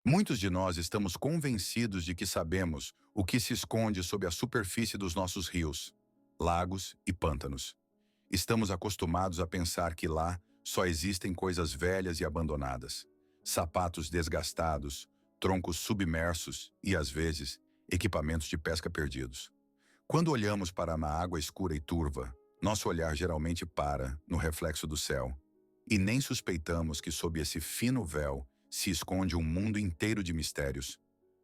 Muitos de nós estamos convencidos de que sabemos o que se esconde sob a superfície dos nossos rios, lagos e pântanos. Estamos acostumados a pensar que lá só existem coisas velhas e abandonadas, sapatos desgastados, troncos submersos e, às vezes, equipamentos de pesca perdidos. Quando olhamos para uma água escura e turva, nosso olhar geralmente para no reflexo do céu, e nem suspeitamos que sob esse fino véu se esconde um mundo inteiro de mistérios,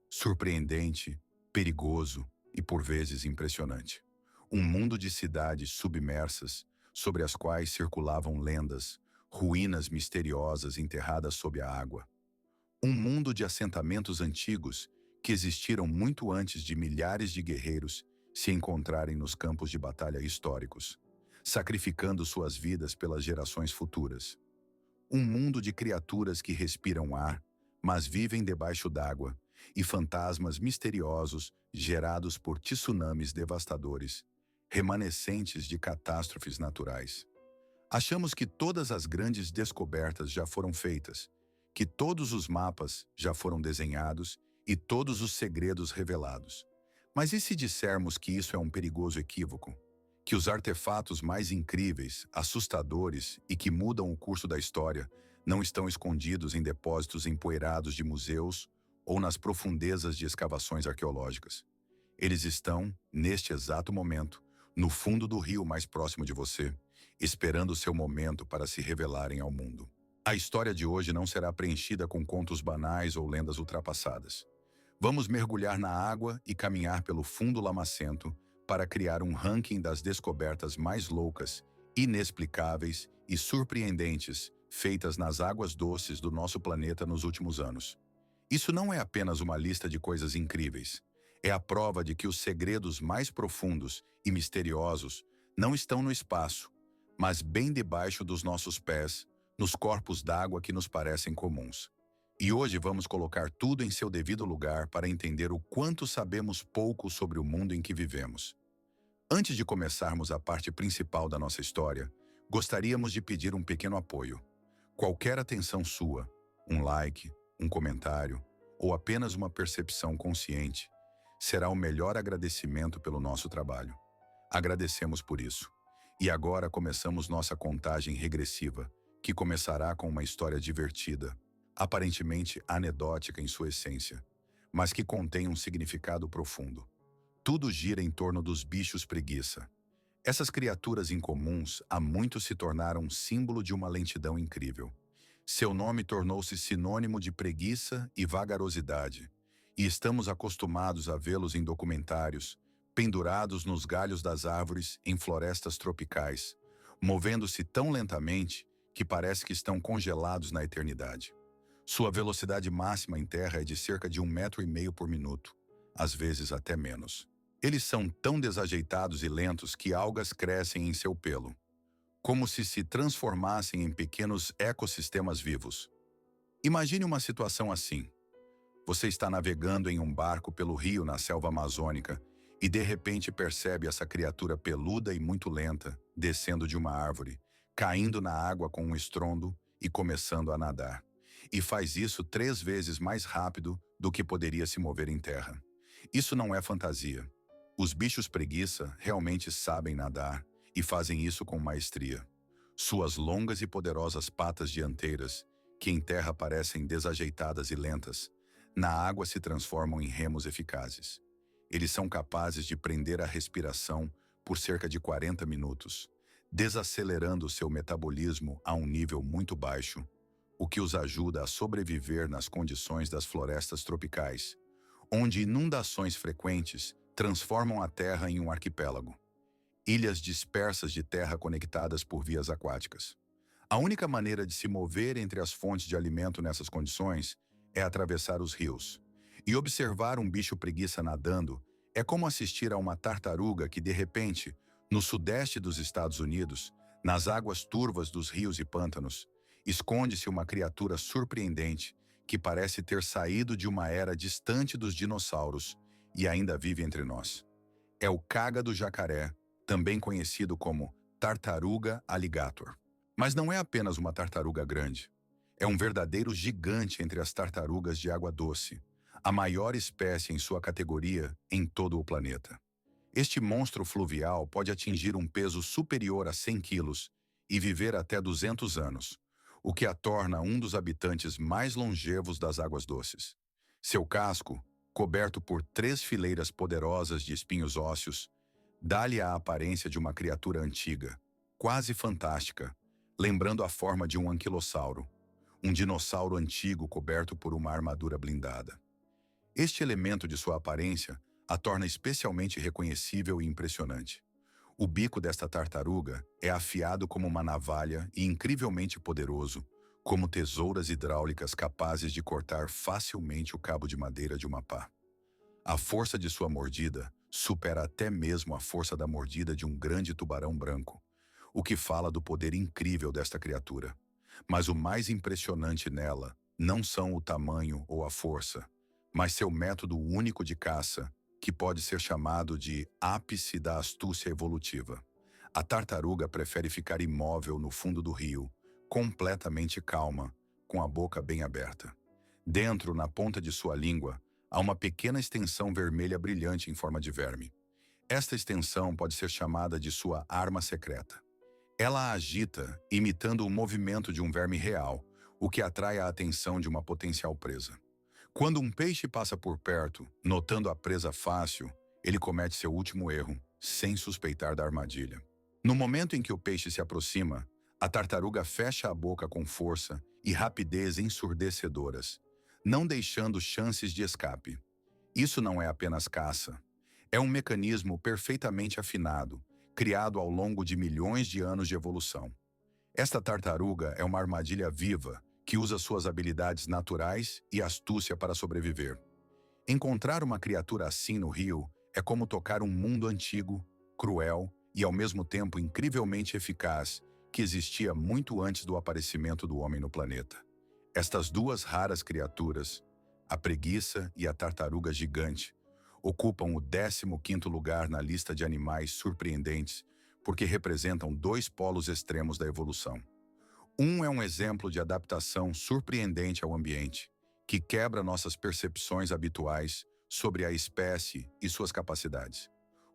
surpreendente, perigoso e por vezes impressionante. Um mundo de cidades submersas, sobre as quais circulavam lendas, ruínas misteriosas enterradas sob a água. Um mundo de assentamentos antigos que existiram muito antes de milhares de guerreiros se encontrarem nos campos de batalha históricos, sacrificando suas vidas pelas gerações futuras. Um mundo de criaturas que respiram ar, mas vivem debaixo d'água, e fantasmas misteriosos gerados por tsunamis devastadores, remanescentes de catástrofes naturais. Achamos que todas as grandes descobertas já foram feitas, que todos os mapas já foram desenhados e todos os segredos revelados. Mas e se dissermos que isso é um perigoso equívoco? Que os artefatos mais incríveis, assustadores e que mudam o curso da história não estão escondidos em depósitos empoeirados de museus ou nas profundezas de escavações arqueológicas. Eles estão, neste exato momento, no fundo do rio mais próximo de você, esperando seu momento para se revelarem ao mundo. A história de hoje não será preenchida com contos banais ou lendas ultrapassadas. Vamos mergulhar na água e caminhar pelo fundo lamacento para criar um ranking das descobertas mais loucas, inexplicáveis e surpreendentes feitas nas águas doces do nosso planeta nos últimos anos. Isso não é apenas uma lista de coisas incríveis. É a prova de que os segredos mais profundos e misteriosos não estão no espaço, mas bem debaixo dos nossos pés, nos corpos d'água que nos parecem comuns. E hoje vamos colocar tudo em seu devido lugar para entender o quanto sabemos pouco sobre o mundo em que vivemos. Antes de começarmos a parte principal da nossa história, gostaríamos de pedir um pequeno apoio. Qualquer atenção sua, um like, um comentário ou apenas uma percepção consciente, será o melhor agradecimento pelo nosso trabalho. Agradecemos por isso. E agora começamos nossa contagem regressiva, que começará com uma história divertida, aparentemente anedótica em sua essência, mas que contém um significado profundo. Tudo gira em torno dos bichos preguiça. Essas criaturas incomuns há muito se tornaram um símbolo de uma lentidão incrível. Seu nome tornou-se sinônimo de preguiça e vagarosidade, e estamos acostumados a vê-los em documentários, pendurados nos galhos das árvores em florestas tropicais, movendo-se tão lentamente que parece que estão congelados na eternidade. Sua velocidade máxima em terra é de cerca de 1,5 metro por minuto, às vezes até menos. Eles são tão desajeitados e lentos que algas crescem em seu pelo, como se transformassem em pequenos ecossistemas vivos. Imagine uma situação assim. Você está navegando em um barco pelo rio na selva amazônica e de repente percebe essa criatura peluda e muito lenta, descendo de uma árvore, caindo na água com um estrondo e começando a nadar. E faz isso 3 vezes mais rápido do que poderia se mover em terra. Isso não é fantasia. Os bichos preguiça realmente sabem nadar e fazem isso com maestria. Suas longas e poderosas patas dianteiras, que em terra parecem desajeitadas e lentas, na água se transformam em remos eficazes. Eles são capazes de prender a respiração por cerca de 40 minutos, desacelerando seu metabolismo a um nível muito baixo, o que os ajuda a sobreviver nas condições das florestas tropicais, onde inundações frequentes transformam a terra em um arquipélago. Ilhas dispersas de terra conectadas por vias aquáticas. A única maneira de se mover entre as fontes de alimento nessas condições é atravessar os rios. E observar um bicho preguiça nadando é como assistir a uma tartaruga que, de repente, no sudeste dos Estados Unidos, nas águas turvas dos rios e pântanos, esconde-se uma criatura surpreendente que parece ter saído de uma era distante dos dinossauros e ainda vive entre nós. É o cágado jacaré, também conhecido como tartaruga alligator. Mas não é apenas uma tartaruga grande. É um verdadeiro gigante entre as tartarugas de água doce, a maior espécie em sua categoria em todo o planeta. Este monstro fluvial pode atingir um peso superior a 100 quilos e viver até 200 anos, o que a torna um dos habitantes mais longevos das águas doces. Seu casco, coberto por 3 fileiras poderosas de espinhos ósseos, dá-lhe a aparência de uma criatura antiga, quase fantástica, lembrando a forma de um anquilossauro, um dinossauro antigo coberto por uma armadura blindada. Este elemento de sua aparência a torna especialmente reconhecível e impressionante. O bico desta tartaruga é afiado como uma navalha e incrivelmente poderoso, como tesouras hidráulicas capazes de cortar facilmente o cabo de madeira de uma pá. A força de sua mordida supera até mesmo a força da mordida de um grande tubarão branco, o que fala do poder incrível desta criatura. Mas o mais impressionante nela não são o tamanho ou a força, mas seu método único de caça, que pode ser chamado de ápice da astúcia evolutiva. A tartaruga prefere ficar imóvel no fundo do rio, completamente calma, com a boca bem aberta. Dentro, na ponta de sua língua, há uma pequena extensão vermelha brilhante em forma de verme. Esta extensão pode ser chamada de sua arma secreta. Ela a agita, imitando o movimento de um verme real, o que atrai a atenção de uma potencial presa. Quando um peixe passa por perto, notando a presa fácil, ele comete seu último erro, sem suspeitar da armadilha. No momento em que o peixe se aproxima, a tartaruga fecha a boca com força e rapidez ensurdecedoras, não deixando chances de escape. Isso não é apenas caça. É um mecanismo perfeitamente afinado, criado ao longo de milhões de anos de evolução. Esta tartaruga é uma armadilha viva que usa suas habilidades naturais e astúcia para sobreviver. Encontrar uma criatura assim no rio é como tocar um mundo antigo, cruel e ao mesmo tempo incrivelmente eficaz que existia muito antes do aparecimento do homem no planeta. Estas duas raras criaturas, a preguiça e a tartaruga gigante, ocupam o 15º lugar na lista de animais surpreendentes porque representam dois polos extremos da evolução. Um é um exemplo de adaptação surpreendente ao ambiente, que quebra nossas percepções habituais sobre a espécie e suas capacidades.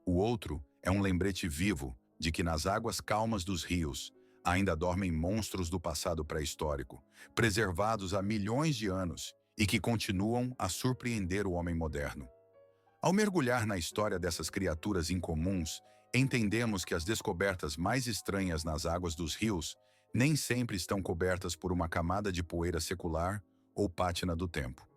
O outro é um lembrete vivo de que nas águas calmas dos rios ainda dormem monstros do passado pré-histórico, preservados há milhões de anos e que continuam a surpreender o homem moderno. Ao mergulhar na história dessas criaturas incomuns, entendemos que as descobertas mais estranhas nas águas dos rios nem sempre estão cobertas por uma camada de poeira secular ou pátina do tempo.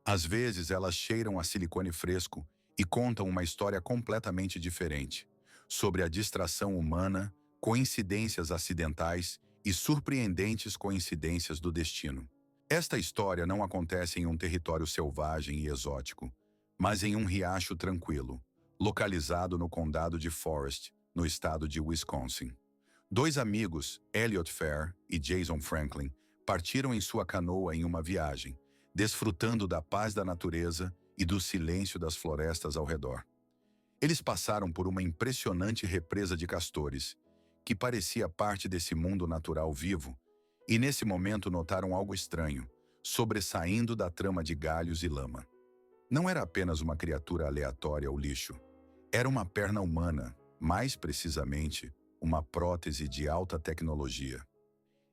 Às vezes elas cheiram a silicone fresco e contam uma história completamente diferente, sobre a distração humana, coincidências acidentais e surpreendentes coincidências do destino. Esta história não acontece em um território selvagem e exótico, mas em um riacho tranquilo, localizado no condado de Forest, no estado de Wisconsin. Dois amigos, Elliot Fair e Jason Franklin, partiram em sua canoa em uma viagem, desfrutando da paz da natureza e do silêncio das florestas ao redor. Eles passaram por uma impressionante represa de castores, que parecia parte desse mundo natural vivo, e nesse momento notaram algo estranho, sobressaindo da trama de galhos e lama. Não era apenas uma criatura aleatória ou lixo. Era uma perna humana, mais precisamente, uma prótese de alta tecnologia.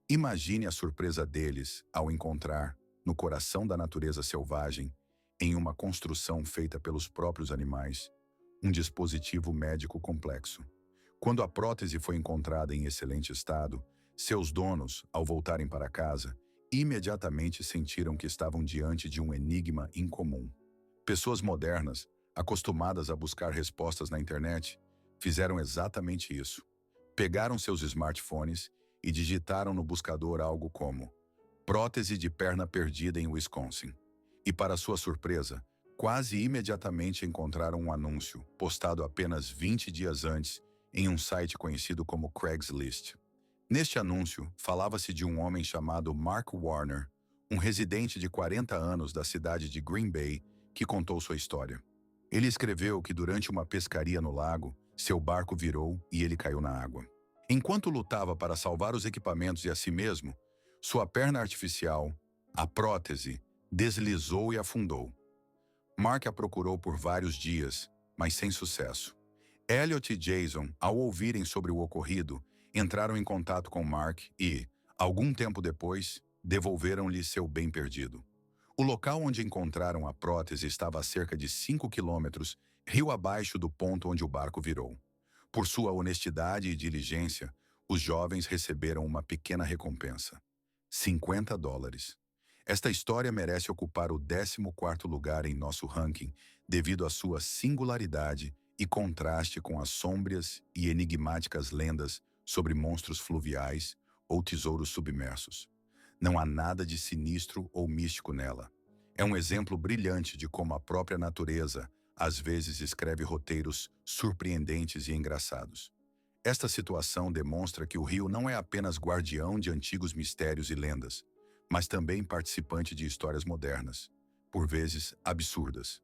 Imagine a surpresa deles ao encontrar, no coração da natureza selvagem, em uma construção feita pelos próprios animais, um dispositivo médico complexo. Quando a prótese foi encontrada em excelente estado, seus donos, ao voltarem para casa, imediatamente sentiram que estavam diante de um enigma incomum. Pessoas modernas, acostumadas a buscar respostas na internet, fizeram exatamente isso. Pegaram seus smartphones e digitaram no buscador algo como prótese de perna perdida em Wisconsin. E para sua surpresa, quase imediatamente encontraram um anúncio, postado apenas 20 dias antes, em um site conhecido como Craigslist. Neste anúncio, falava-se de um homem chamado Mark Warner, um residente de 40 anos da cidade de Green Bay, que contou sua história. Ele escreveu que durante uma pescaria no lago, seu barco virou e ele caiu na água. Enquanto lutava para salvar os equipamentos e a si mesmo, Sua perna artificial, a prótese, deslizou e afundou. Mark a procurou por vários dias, mas sem sucesso. Elliot e Jason, ao ouvirem sobre o ocorrido, entraram em contato com Mark e, algum tempo depois, devolveram-lhe seu bem perdido. O local onde encontraram a prótese estava a cerca de 5 quilômetros, rio abaixo do ponto onde o barco virou. Por sua honestidade e diligência, os jovens receberam uma pequena recompensa: $50. Esta história merece ocupar o 14º lugar em nosso ranking devido à sua singularidade e contraste com as sômbrias e enigmáticas lendas sobre monstros fluviais ou tesouros submersos. Não há nada de sinistro ou místico nela. É um exemplo brilhante de como a própria natureza às vezes escreve roteiros surpreendentes e engraçados. Esta situação demonstra que o rio não é apenas guardião de antigos mistérios e lendas, mas também participante de histórias modernas, por vezes absurdas.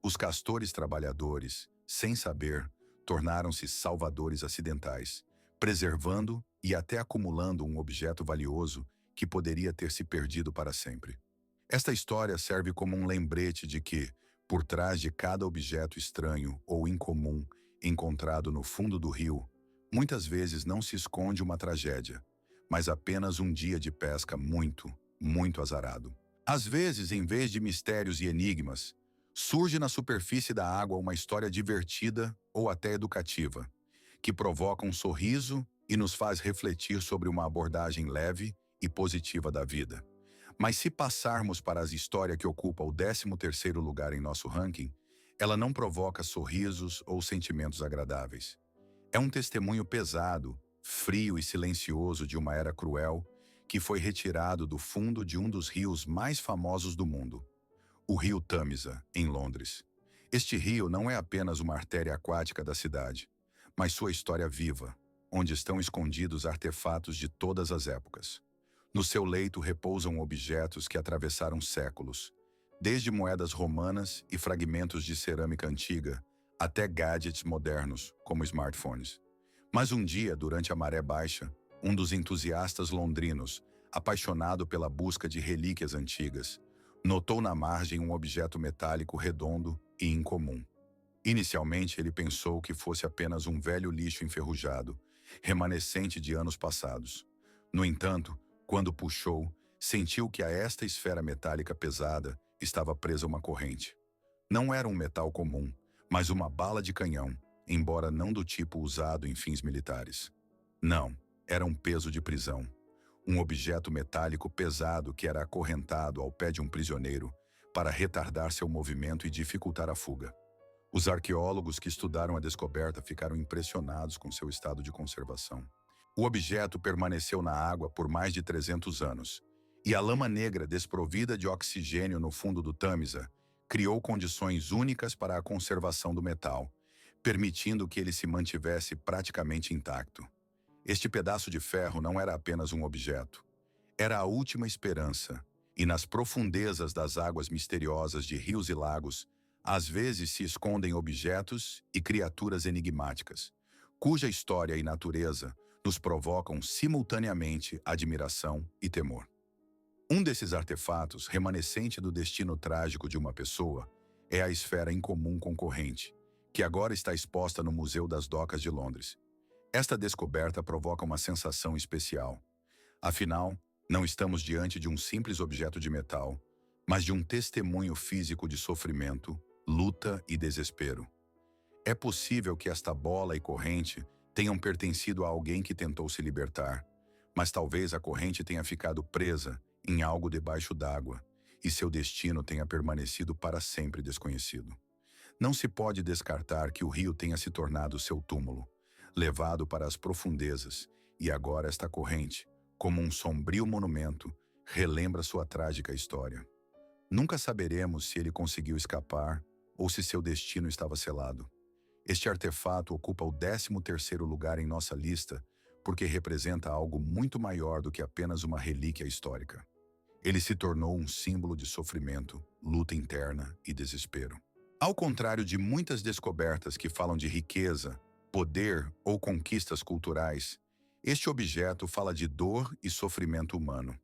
Os castores trabalhadores, sem saber, tornaram-se salvadores acidentais, preservando e até acumulando um objeto valioso que poderia ter se perdido para sempre. Esta história serve como um lembrete de que, por trás de cada objeto estranho ou incomum encontrado no fundo do rio, muitas vezes não se esconde uma tragédia, mas apenas um dia de pesca muito azarado. Às vezes, em vez de mistérios e enigmas, surge na superfície da água uma história divertida ou até educativa, que provoca um sorriso e nos faz refletir sobre uma abordagem leve e positiva da vida. Mas se passarmos para a história que ocupa o 13º lugar em nosso ranking, ela não provoca sorrisos ou sentimentos agradáveis. É um testemunho pesado, frio e silencioso de uma era cruel que foi retirado do fundo de um dos rios mais famosos do mundo, o rio Tâmisa, em Londres. Este rio não é apenas uma artéria aquática da cidade, mas sua história viva, onde estão escondidos artefatos de todas as épocas. No seu leito repousam objetos que atravessaram séculos, desde moedas romanas e fragmentos de cerâmica antiga, até gadgets modernos, como smartphones. Mas um dia, durante a maré baixa, um dos entusiastas londrinos, apaixonado pela busca de relíquias antigas, notou na margem um objeto metálico redondo e incomum. Inicialmente, ele pensou que fosse apenas um velho lixo enferrujado, remanescente de anos passados. No entanto, quando puxou, sentiu que a esta esfera metálica pesada estava presa uma corrente. Não era um metal comum, mas uma bala de canhão, embora não do tipo usado em fins militares. Não, era um peso de prisão. Um objeto metálico pesado que era acorrentado ao pé de um prisioneiro para retardar seu movimento e dificultar a fuga. Os arqueólogos que estudaram a descoberta ficaram impressionados com seu estado de conservação. O objeto permaneceu na água por mais de 300 anos, e a lama negra desprovida de oxigênio no fundo do Tâmisa criou condições únicas para a conservação do metal, permitindo que ele se mantivesse praticamente intacto. Este pedaço de ferro não era apenas um objeto. Era a última esperança, e nas profundezas das águas misteriosas de rios e lagos, às vezes se escondem objetos e criaturas enigmáticas, cuja história e natureza nos provocam simultaneamente admiração e temor. Um desses artefatos, remanescente do destino trágico de uma pessoa, é a esfera incomum concorrente, que agora está exposta no Museu das Docas de Londres. Esta descoberta provoca uma sensação especial. Afinal, não estamos diante de um simples objeto de metal, mas de um testemunho físico de sofrimento, luta e desespero. É possível que esta bola e corrente tenham pertencido a alguém que tentou se libertar, mas talvez a corrente tenha ficado presa em algo debaixo d'água e seu destino tenha permanecido para sempre desconhecido. Não se pode descartar que o rio tenha se tornado seu túmulo, levado para as profundezas, e agora esta corrente, como um sombrio monumento, relembra sua trágica história. Nunca saberemos se ele conseguiu escapar ou se seu destino estava selado. Este artefato ocupa o 13º lugar em nossa lista porque representa algo muito maior do que apenas uma relíquia histórica. Ele se tornou um símbolo de sofrimento, luta interna e desespero. Ao contrário de muitas descobertas que falam de riqueza, poder ou conquistas culturais, este objeto fala de dor e sofrimento humano.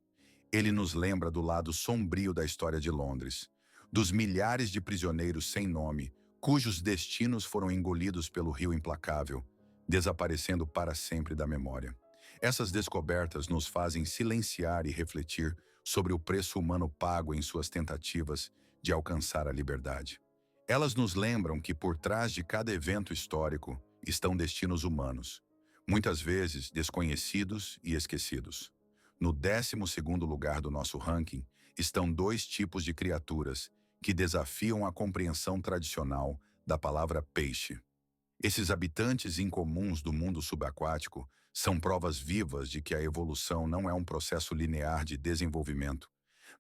Ele nos lembra do lado sombrio da história de Londres, dos milhares de prisioneiros sem nome, cujos destinos foram engolidos pelo rio implacável, desaparecendo para sempre da memória. Essas descobertas nos fazem silenciar e refletir sobre o preço humano pago em suas tentativas de alcançar a liberdade. Elas nos lembram que por trás de cada evento histórico estão destinos humanos, muitas vezes desconhecidos e esquecidos. No 12º lugar do nosso ranking estão dois tipos de criaturas que desafiam a compreensão tradicional da palavra peixe. Esses habitantes incomuns do mundo subaquático são provas vivas de que a evolução não é um processo linear de desenvolvimento,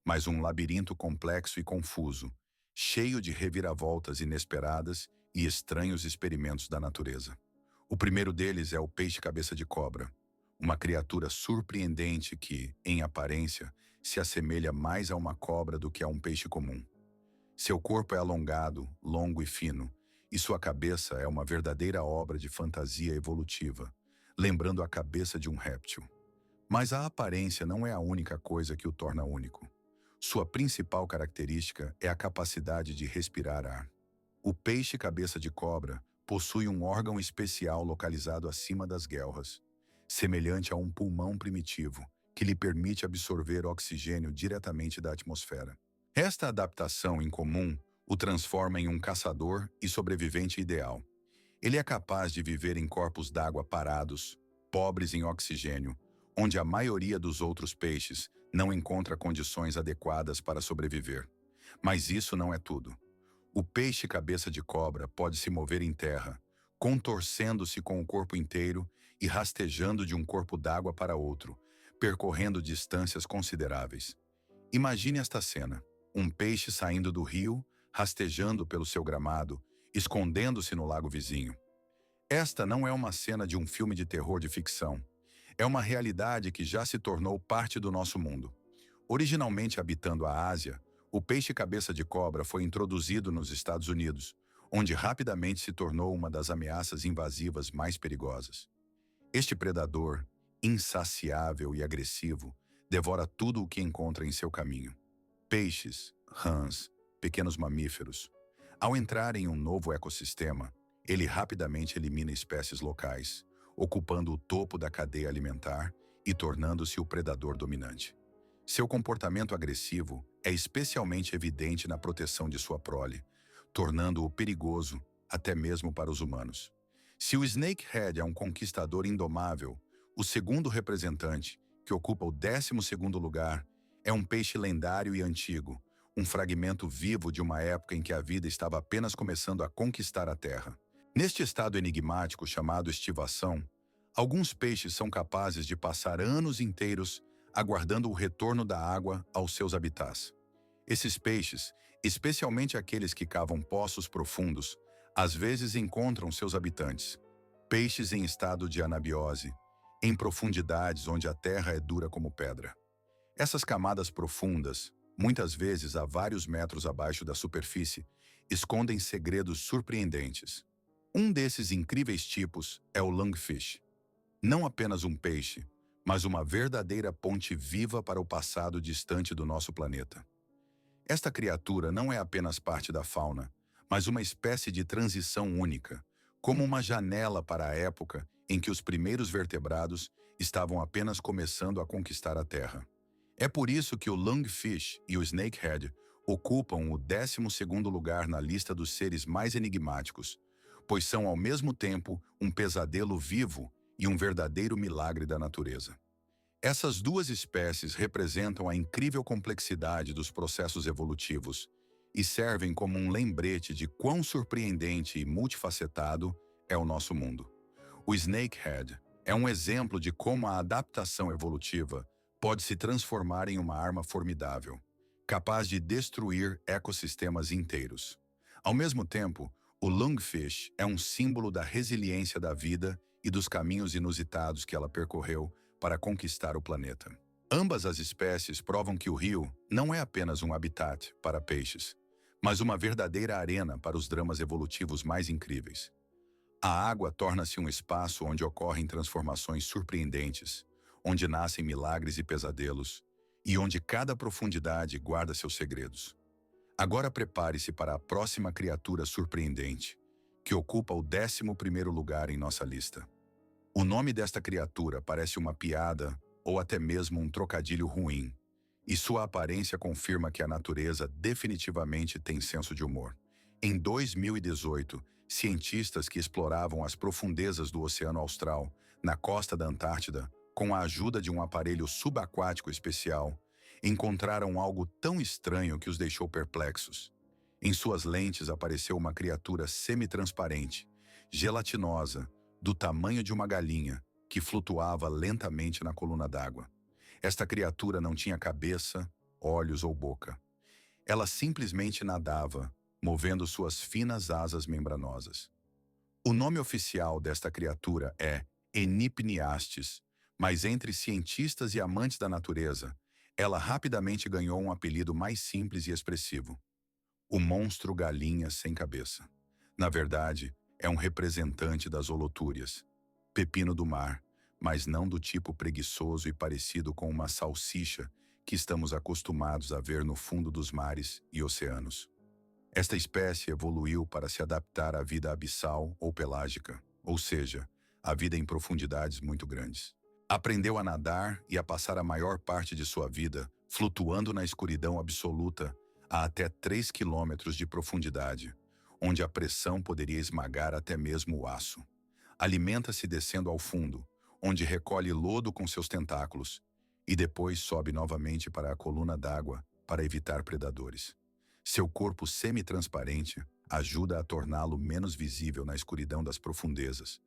mas um labirinto complexo e confuso, cheio de reviravoltas inesperadas e estranhos experimentos da natureza. O primeiro deles é o peixe-cabeça de cobra, uma criatura surpreendente que, em aparência, se assemelha mais a uma cobra do que a um peixe comum. Seu corpo é alongado, longo e fino, e sua cabeça é uma verdadeira obra de fantasia evolutiva, lembrando a cabeça de um réptil. Mas a aparência não é a única coisa que o torna único. Sua principal característica é a capacidade de respirar ar. O peixe-cabeça de cobra possui um órgão especial localizado acima das guelras, semelhante a um pulmão primitivo, que lhe permite absorver oxigênio diretamente da atmosfera. Esta adaptação incomum o transforma em um caçador e sobrevivente ideal. Ele é capaz de viver em corpos d'água parados, pobres em oxigênio, onde a maioria dos outros peixes não encontra condições adequadas para sobreviver. Mas isso não é tudo. O peixe-cabeça de cobra pode se mover em terra, contorcendo-se com o corpo inteiro e rastejando de um corpo d'água para outro, percorrendo distâncias consideráveis. Imagine esta cena: um peixe saindo do rio, rastejando pelo seu gramado, escondendo-se no lago vizinho. Esta não é uma cena de um filme de terror de ficção. É uma realidade que já se tornou parte do nosso mundo. Originalmente habitando a Ásia, o peixe-cabeça de cobra foi introduzido nos Estados Unidos, onde rapidamente se tornou uma das ameaças invasivas mais perigosas. Este predador, insaciável e agressivo, devora tudo o que encontra em seu caminho. Peixes, rãs, pequenos mamíferos. Ao entrar em um novo ecossistema, ele rapidamente elimina espécies locais, ocupando o topo da cadeia alimentar e tornando-se o predador dominante. Seu comportamento agressivo é especialmente evidente na proteção de sua prole, tornando-o perigoso até mesmo para os humanos. Se o snakehead é um conquistador indomável, o segundo representante, que ocupa o 12º lugar, é um peixe lendário e antigo, um fragmento vivo de uma época em que a vida estava apenas começando a conquistar a Terra. Neste estado enigmático chamado estivação, alguns peixes são capazes de passar anos inteiros aguardando o retorno da água aos seus habitats. Esses peixes, especialmente aqueles que cavam poços profundos, às vezes encontram seus habitantes, peixes em estado de anabiose, em profundidades onde a terra é dura como pedra. Essas camadas profundas, muitas vezes a vários metros abaixo da superfície, escondem segredos surpreendentes. Um desses incríveis tipos é o lungfish. Não apenas um peixe, mas uma verdadeira ponte viva para o passado distante do nosso planeta. Esta criatura não é apenas parte da fauna, mas uma espécie de transição única, como uma janela para a época em que os primeiros vertebrados estavam apenas começando a conquistar a Terra. É por isso que o lungfish e o snakehead ocupam o 12º lugar na lista dos seres mais enigmáticos, pois são ao mesmo tempo um pesadelo vivo e um verdadeiro milagre da natureza. Essas duas espécies representam a incrível complexidade dos processos evolutivos e servem como um lembrete de quão surpreendente e multifacetado é o nosso mundo. O snakehead é um exemplo de como a adaptação evolutiva pode se transformar em uma arma formidável, capaz de destruir ecossistemas inteiros. Ao mesmo tempo, o lungfish é um símbolo da resiliência da vida e dos caminhos inusitados que ela percorreu para conquistar o planeta. Ambas as espécies provam que o rio não é apenas um habitat para peixes, mas uma verdadeira arena para os dramas evolutivos mais incríveis. A água torna-se um espaço onde ocorrem transformações surpreendentes, onde nascem milagres e pesadelos, e onde cada profundidade guarda seus segredos. Agora prepare-se para a próxima criatura surpreendente, que ocupa o 11º lugar em nossa lista. O nome desta criatura parece uma piada ou até mesmo um trocadilho ruim, e sua aparência confirma que a natureza definitivamente tem senso de humor. Em 2018, cientistas que exploravam as profundezas do Oceano Austral, na costa da Antártida, com a ajuda de um aparelho subaquático especial, encontraram algo tão estranho que os deixou perplexos. Em suas lentes apareceu uma criatura semi-transparente, gelatinosa, do tamanho de uma galinha, que flutuava lentamente na coluna d'água. Esta criatura não tinha cabeça, olhos ou boca. Ela simplesmente nadava, movendo suas finas asas membranosas. O nome oficial desta criatura é Enypniastes, mas entre cientistas e amantes da natureza, ela rapidamente ganhou um apelido mais simples e expressivo: o monstro galinha sem cabeça. Na verdade, é um representante das holotúrias, pepino do mar, mas não do tipo preguiçoso e parecido com uma salsicha que estamos acostumados a ver no fundo dos mares e oceanos. Esta espécie evoluiu para se adaptar à vida abissal ou pelágica, ou seja, à vida em profundidades muito grandes. Aprendeu a nadar e a passar a maior parte de sua vida flutuando na escuridão absoluta a até 3 quilômetros de profundidade, onde a pressão poderia esmagar até mesmo o aço. Alimenta-se descendo ao fundo, onde recolhe lodo com seus tentáculos, e depois sobe novamente para a coluna d'água para evitar predadores. Seu corpo semi-transparente ajuda a torná-lo menos visível na escuridão das profundezas,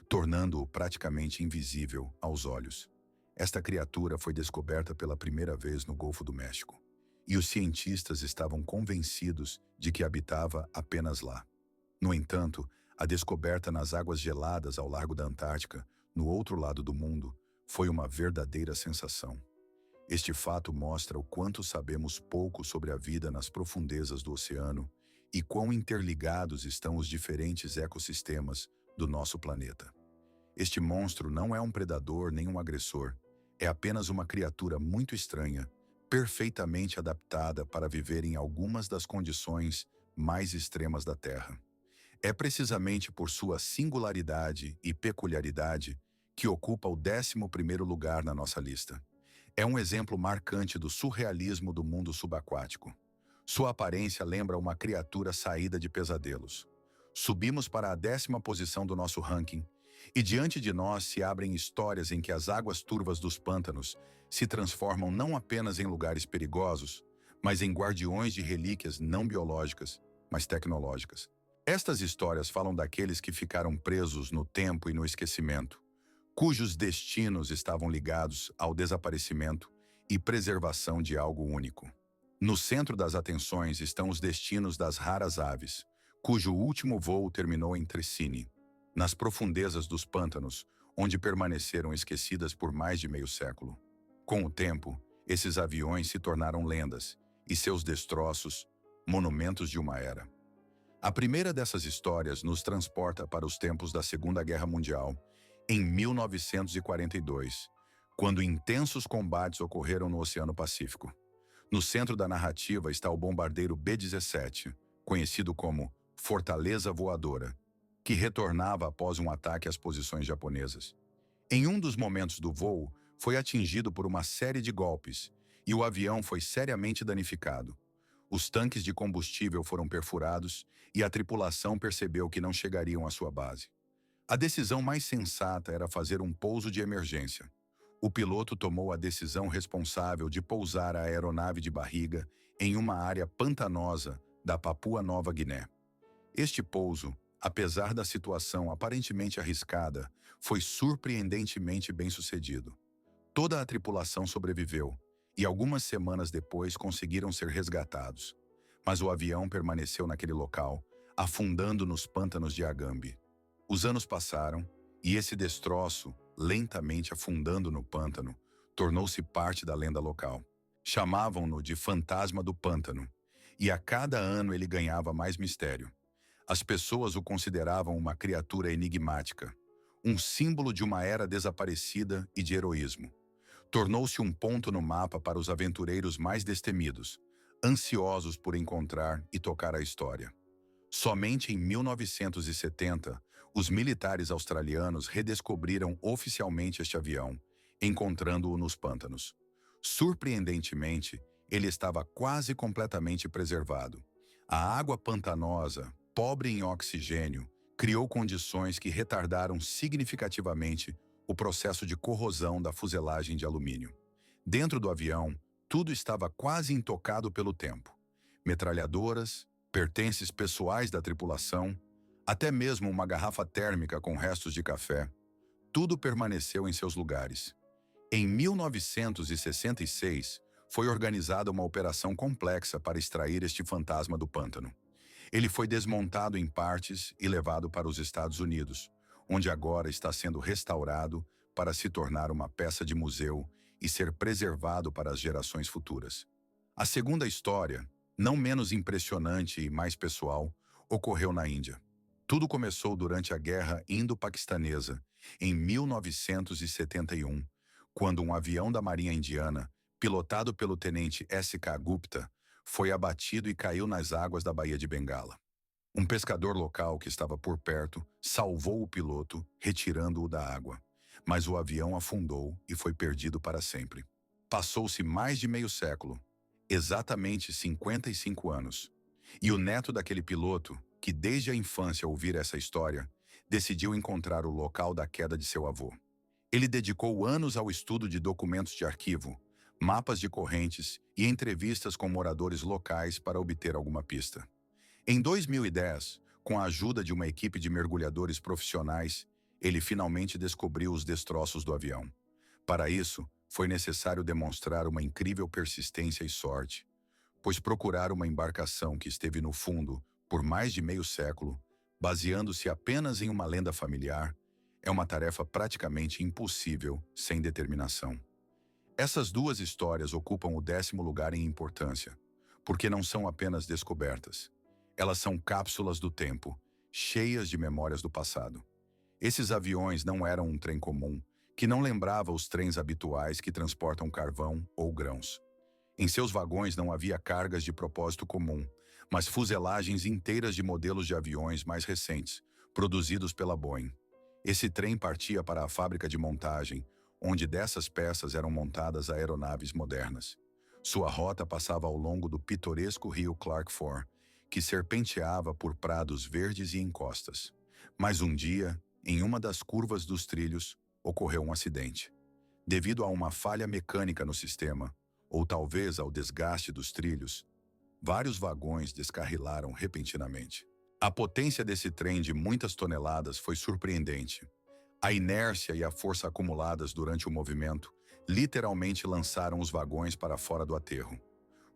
tornando-o praticamente invisível aos olhos. Esta criatura foi descoberta pela primeira vez no Golfo do México, e os cientistas estavam convencidos de que habitava apenas lá. No entanto, a descoberta nas águas geladas ao largo da Antártica, no outro lado do mundo, foi uma verdadeira sensação. Este fato mostra o quanto sabemos pouco sobre a vida nas profundezas do oceano e quão interligados estão os diferentes ecossistemas do nosso planeta. Este monstro não é um predador nem um agressor, é apenas uma criatura muito estranha, perfeitamente adaptada para viver em algumas das condições mais extremas da Terra. É precisamente por sua singularidade e peculiaridade que ocupa o 11º lugar na nossa lista. É um exemplo marcante do surrealismo do mundo subaquático. Sua aparência lembra uma criatura saída de pesadelos. Subimos para a 10ª posição do nosso ranking, e diante de nós se abrem histórias em que as águas turvas dos pântanos se transformam não apenas em lugares perigosos, mas em guardiões de relíquias não biológicas, mas tecnológicas. Estas histórias falam daqueles que ficaram presos no tempo e no esquecimento, cujos destinos estavam ligados ao desaparecimento e preservação de algo único. No centro das atenções estão os destinos das raras aves, cujo último voo terminou em Tricine, nas profundezas dos pântanos, onde permaneceram esquecidas por mais de meio século. Com o tempo, esses aviões se tornaram lendas, e seus destroços, monumentos de uma era. A primeira dessas histórias nos transporta para os tempos da Segunda Guerra Mundial, em 1942, quando intensos combates ocorreram no Oceano Pacífico. No centro da narrativa está o bombardeiro B-17, conhecido como Fortaleza Voadora, que retornava após um ataque às posições japonesas. Em um dos momentos do voo, foi atingido por uma série de golpes, e o avião foi seriamente danificado. Os tanques de combustível foram perfurados e a tripulação percebeu que não chegariam à sua base. A decisão mais sensata era fazer um pouso de emergência. O piloto tomou a decisão responsável de pousar a aeronave de barriga em uma área pantanosa da Papua Nova Guiné. Este pouso, apesar da situação aparentemente arriscada, foi surpreendentemente bem-sucedido. Toda a tripulação sobreviveu, e algumas semanas depois conseguiram ser resgatados. Mas o avião permaneceu naquele local, afundando nos pântanos de Agambe. Os anos passaram, e esse destroço, lentamente afundando no pântano, tornou-se parte da lenda local. Chamavam-no de Fantasma do Pântano, e a cada ano ele ganhava mais mistério. As pessoas o consideravam uma criatura enigmática, um símbolo de uma era desaparecida e de heroísmo. Tornou-se um ponto no mapa para os aventureiros mais destemidos, ansiosos por encontrar e tocar a história. Somente em 1970, os militares australianos redescobriram oficialmente este avião, encontrando-o nos pântanos. Surpreendentemente, ele estava quase completamente preservado. A água pantanosa, pobre em oxigênio, criou condições que retardaram significativamente o processo de corrosão da fuselagem de alumínio. Dentro do avião, tudo estava quase intocado pelo tempo. Metralhadoras, pertences pessoais da tripulação, até mesmo uma garrafa térmica com restos de café, tudo permaneceu em seus lugares. Em 1966, foi organizada uma operação complexa para extrair este fantasma do pântano. Ele foi desmontado em partes e levado para os Estados Unidos, onde agora está sendo restaurado para se tornar uma peça de museu e ser preservado para as gerações futuras. A segunda história, não menos impressionante e mais pessoal, ocorreu na Índia. Tudo começou durante a Guerra Indo-Paquistanesa, em 1971, quando um avião da Marinha Indiana, pilotado pelo tenente S.K. Gupta, foi abatido e caiu nas águas da Baía de Bengala. Um pescador local que estava por perto salvou o piloto, retirando-o da água, mas o avião afundou e foi perdido para sempre. Passou-se mais de meio século, exatamente 55 anos, e o neto daquele piloto, que desde a infância ouvira essa história, decidiu encontrar o local da queda de seu avô. Ele dedicou anos ao estudo de documentos de arquivo, mapas de correntes e entrevistas com moradores locais para obter alguma pista. Em 2010, com a ajuda de uma equipe de mergulhadores profissionais, ele finalmente descobriu os destroços do avião. Para isso, foi necessário demonstrar uma incrível persistência e sorte, pois procurar uma embarcação que esteve no fundo por mais de meio século, baseando-se apenas em uma lenda familiar, é uma tarefa praticamente impossível sem determinação. Essas duas histórias ocupam o 10º lugar em importância, porque não são apenas descobertas. Elas são cápsulas do tempo, cheias de memórias do passado. Esses aviões não eram um trem comum, que não lembrava os trens habituais que transportam carvão ou grãos. Em seus vagões não havia cargas de propósito comum, mas fuselagens inteiras de modelos de aviões mais recentes, produzidos pela Boeing. Esse trem partia para a fábrica de montagem, onde dessas peças eram montadas aeronaves modernas. Sua rota passava ao longo do pitoresco rio Clark Fork, que serpenteava por prados verdes e encostas. Mas um dia, em uma das curvas dos trilhos, ocorreu um acidente. Devido a uma falha mecânica no sistema, ou talvez ao desgaste dos trilhos, vários vagões descarrilaram repentinamente. A potência desse trem de muitas toneladas foi surpreendente. A inércia e a força acumuladas durante o movimento literalmente lançaram os vagões para fora do aterro.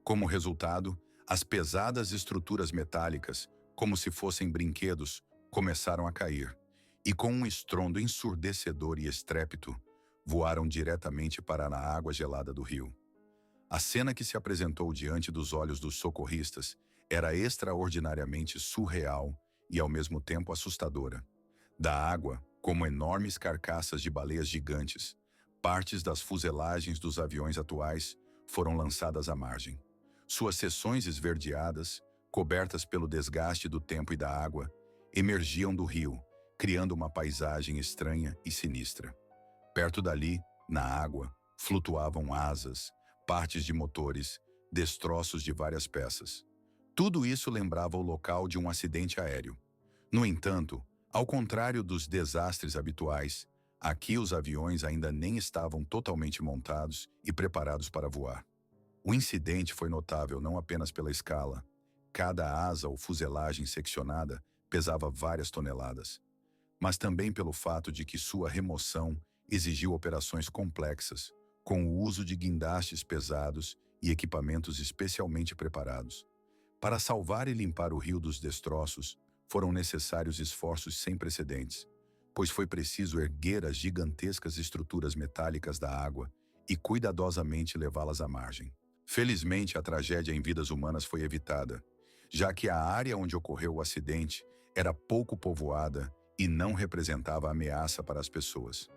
Como resultado, as pesadas estruturas metálicas, como se fossem brinquedos, começaram a cair, e com um estrondo ensurdecedor e estrépito, voaram diretamente para a água gelada do rio. A cena que se apresentou diante dos olhos dos socorristas era extraordinariamente surreal e ao mesmo tempo assustadora. Da água, como enormes carcaças de baleias gigantes, partes das fuselagens dos aviões atuais foram lançadas à margem. Suas seções esverdeadas, cobertas pelo desgaste do tempo e da água, emergiam do rio, criando uma paisagem estranha e sinistra. Perto dali, na água, flutuavam asas, partes de motores, destroços de várias peças. Tudo isso lembrava o local de um acidente aéreo. No entanto, ao contrário dos desastres habituais, aqui os aviões ainda nem estavam totalmente montados e preparados para voar. O incidente foi notável não apenas pela escala. Cada asa ou fuselagem seccionada pesava várias toneladas, mas também pelo fato de que sua remoção exigiu operações complexas, com o uso de guindastes pesados e equipamentos especialmente preparados. Para salvar e limpar o rio dos destroços, foram necessários esforços sem precedentes, pois foi preciso erguer as gigantescas estruturas metálicas da água e cuidadosamente levá-las à margem. Felizmente, a tragédia em vidas humanas foi evitada, já que a área onde ocorreu o acidente era pouco povoada e não representava ameaça para as pessoas.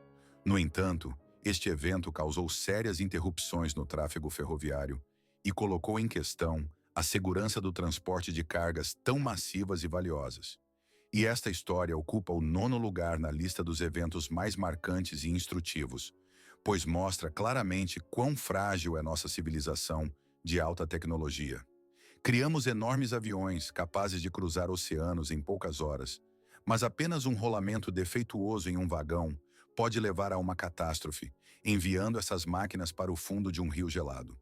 No entanto, Este evento causou sérias interrupções no tráfego ferroviário e colocou em questão a segurança do transporte de cargas tão massivas e valiosas. E esta história ocupa o 9º lugar na lista dos eventos mais marcantes e instrutivos, pois mostra claramente quão frágil é nossa civilização de alta tecnologia. Criamos enormes aviões capazes de cruzar oceanos em poucas horas, mas apenas um rolamento defeituoso em um vagão pode levar a uma catástrofe, enviando essas máquinas para o fundo de um rio gelado.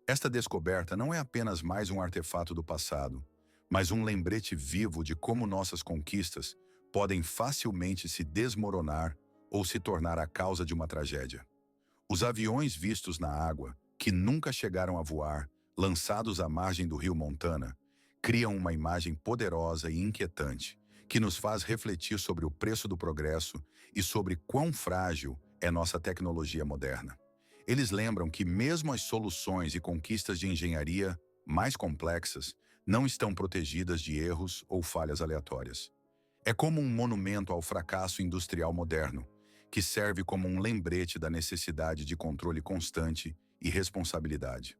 Esta descoberta não é apenas mais um artefato do passado, mas um lembrete vivo de como nossas conquistas podem facilmente se desmoronar ou se tornar a causa de uma tragédia. Os aviões vistos na água, que nunca chegaram a voar, lançados à margem do rio Montana, criam uma imagem poderosa e inquietante, que nos faz refletir sobre o preço do progresso e sobre quão frágil é nossa tecnologia moderna. Eles lembram que mesmo as soluções e conquistas de engenharia mais complexas não estão protegidas de erros ou falhas aleatórias. É como um monumento ao fracasso industrial moderno, que serve como um lembrete da necessidade de controle constante e responsabilidade.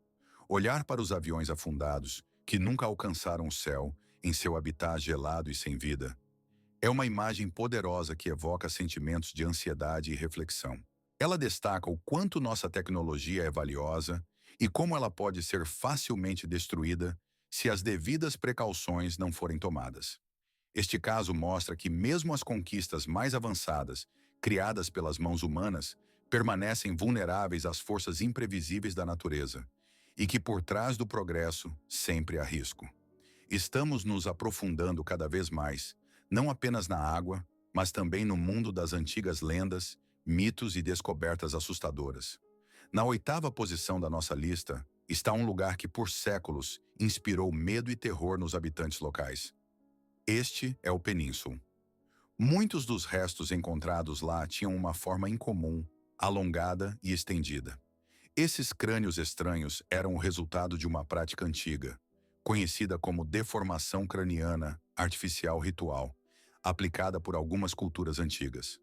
Olhar para os aviões afundados, que nunca alcançaram o céu, em seu habitat gelado e sem vida, é uma imagem poderosa que evoca sentimentos de ansiedade e reflexão. Ela destaca o quanto nossa tecnologia é valiosa e como ela pode ser facilmente destruída se as devidas precauções não forem tomadas. Este caso mostra que mesmo as conquistas mais avançadas, criadas pelas mãos humanas, permanecem vulneráveis às forças imprevisíveis da natureza, e que por trás do progresso sempre há risco. Estamos nos aprofundando cada vez mais, não apenas na água, mas também no mundo das antigas lendas, mitos e descobertas assustadoras. Na 8ª posição da nossa lista está um lugar que por séculos inspirou medo e terror nos habitantes locais. Este é o Peninsul. Muitos dos restos encontrados lá tinham uma forma incomum, alongada e estendida. Esses crânios estranhos eram o resultado de uma prática antiga, conhecida como deformação craniana artificial ritual, aplicada por algumas culturas antigas.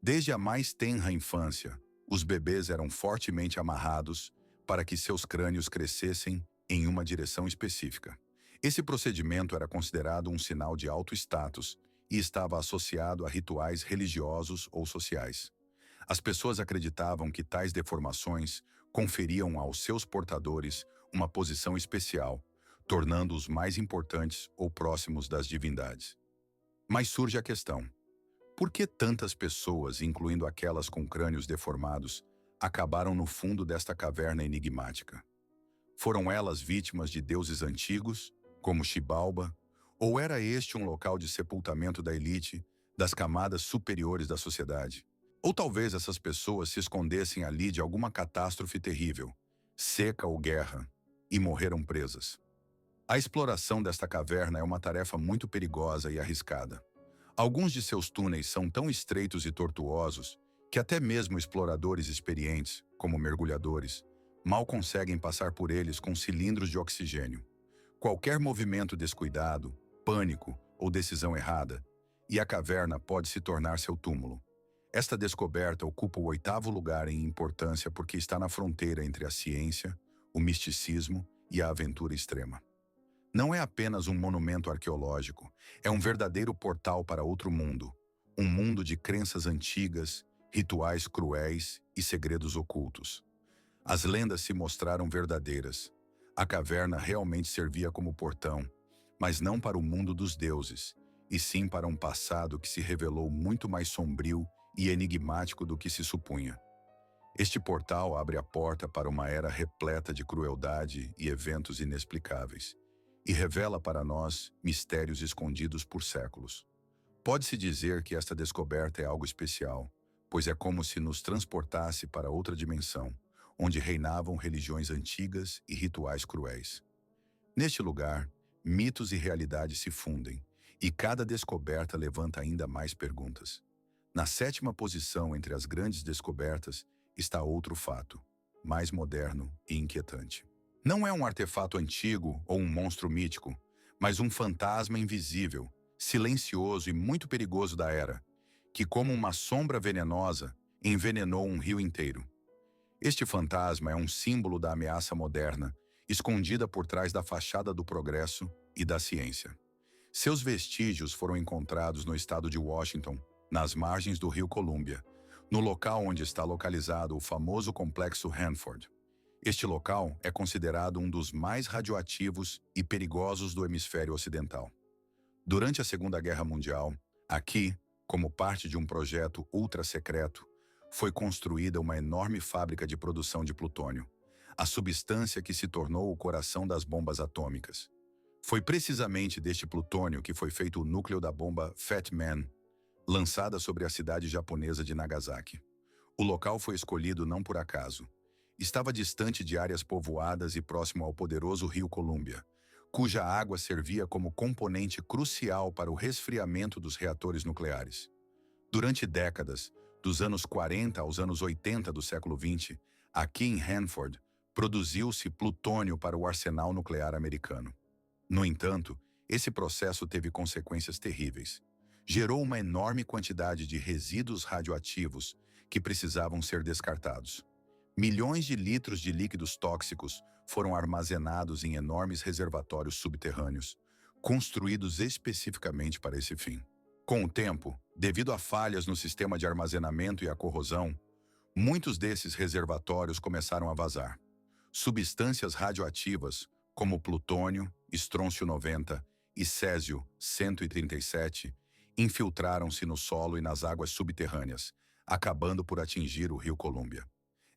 Desde a mais tenra infância, os bebês eram fortemente amarrados para que seus crânios crescessem em uma direção específica. Esse procedimento era considerado um sinal de alto status e estava associado a rituais religiosos ou sociais. As pessoas acreditavam que tais deformações conferiam aos seus portadores uma posição especial, tornando-os mais importantes ou próximos das divindades. Mas surge a questão: por que tantas pessoas, incluindo aquelas com crânios deformados, acabaram no fundo desta caverna enigmática? Foram elas vítimas de deuses antigos, como Xibalba, ou era este um local de sepultamento da elite, das camadas superiores da sociedade? Ou talvez essas pessoas se escondessem ali de alguma catástrofe terrível, seca ou guerra, e morreram presas. A exploração desta caverna é uma tarefa muito perigosa e arriscada. Alguns de seus túneis são tão estreitos e tortuosos que até mesmo exploradores experientes, como mergulhadores, mal conseguem passar por eles com cilindros de oxigênio. Qualquer movimento descuidado, pânico ou decisão errada, e a caverna pode se tornar seu túmulo. Esta descoberta ocupa o 8º lugar em importância porque está na fronteira entre a ciência, o misticismo e a aventura extrema. Não é apenas um monumento arqueológico, é um verdadeiro portal para outro mundo, um mundo de crenças antigas, rituais cruéis e segredos ocultos. As lendas se mostraram verdadeiras. A caverna realmente servia como portão, mas não para o mundo dos deuses, e sim para um passado que se revelou muito mais sombrio e enigmático do que se supunha. Este portal abre a porta para uma era repleta de crueldade e eventos inexplicáveis, e revela para nós mistérios escondidos por séculos. Pode-se dizer que esta descoberta é algo especial, pois é como se nos transportasse para outra dimensão, onde reinavam religiões antigas e rituais cruéis. Neste lugar, mitos e realidade se fundem, e cada descoberta levanta ainda mais perguntas. Na 7ª posição entre as grandes descobertas está outro fato, mais moderno e inquietante. Não é um artefato antigo ou um monstro mítico, mas um fantasma invisível, silencioso e muito perigoso da era, que, como uma sombra venenosa, envenenou um rio inteiro. Este fantasma é um símbolo da ameaça moderna, escondida por trás da fachada do progresso e da ciência. Seus vestígios foram encontrados no estado de Washington, nas margens do rio Columbia, no local onde está localizado o famoso complexo Hanford. Este local é considerado um dos mais radioativos e perigosos do hemisfério ocidental. Durante a Segunda Guerra Mundial, aqui, como parte de um projeto ultra-secreto, foi construída uma enorme fábrica de produção de plutônio, a substância que se tornou o coração das bombas atômicas. Foi precisamente deste plutônio que foi feito o núcleo da bomba Fat Man, lançada sobre a cidade japonesa de Nagasaki. O local foi escolhido não por acaso. Estava distante de áreas povoadas e próximo ao poderoso rio Columbia, cuja água servia como componente crucial para o resfriamento dos reatores nucleares. Durante décadas, dos anos 40 aos anos 80 do século XX, aqui em Hanford, produziu-se plutônio para o arsenal nuclear americano. No entanto, esse processo teve consequências terríveis. Gerou uma enorme quantidade de resíduos radioativos que precisavam ser descartados. Milhões de litros de líquidos tóxicos foram armazenados em enormes reservatórios subterrâneos, construídos especificamente para esse fim. Com o tempo, devido a falhas no sistema de armazenamento e à corrosão, muitos desses reservatórios começaram a vazar. Substâncias radioativas, como plutônio, estrôncio 90 e césio 137, infiltraram-se no solo e nas águas subterrâneas, acabando por atingir o rio Columbia.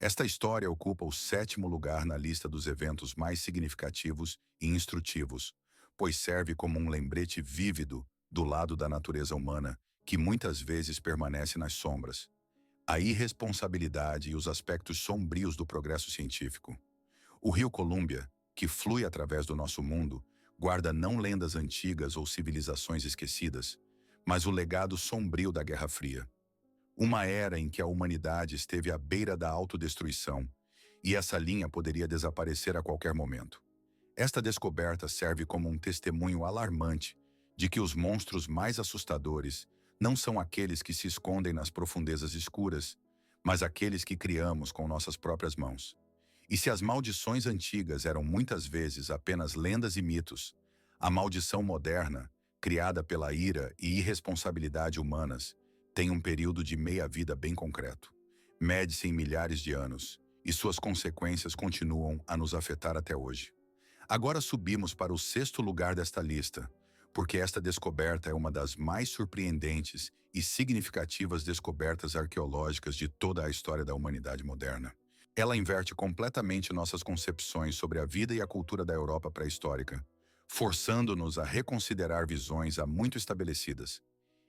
Esta história ocupa o 7º lugar na lista dos eventos mais significativos e instrutivos, pois serve como um lembrete vívido do lado da natureza humana, que muitas vezes permanece nas sombras. A irresponsabilidade e os aspectos sombrios do progresso científico. O rio Columbia, que flui através do nosso mundo, guarda não lendas antigas ou civilizações esquecidas, mas o legado sombrio da Guerra Fria. Uma era em que a humanidade esteve à beira da autodestruição, e essa linha poderia desaparecer a qualquer momento. Esta descoberta serve como um testemunho alarmante de que os monstros mais assustadores não são aqueles que se escondem nas profundezas escuras, mas aqueles que criamos com nossas próprias mãos. E se as maldições antigas eram muitas vezes apenas lendas e mitos, a maldição moderna, criada pela ira e irresponsabilidade humanas, tem um período de meia-vida bem concreto. Mede-se em milhares de anos, e suas consequências continuam a nos afetar até hoje. Agora subimos para o 6º lugar desta lista, porque esta descoberta é uma das mais surpreendentes e significativas descobertas arqueológicas de toda a história da humanidade moderna. Ela inverte completamente nossas concepções sobre a vida e a cultura da Europa pré-histórica, forçando-nos a reconsiderar visões há muito estabelecidas.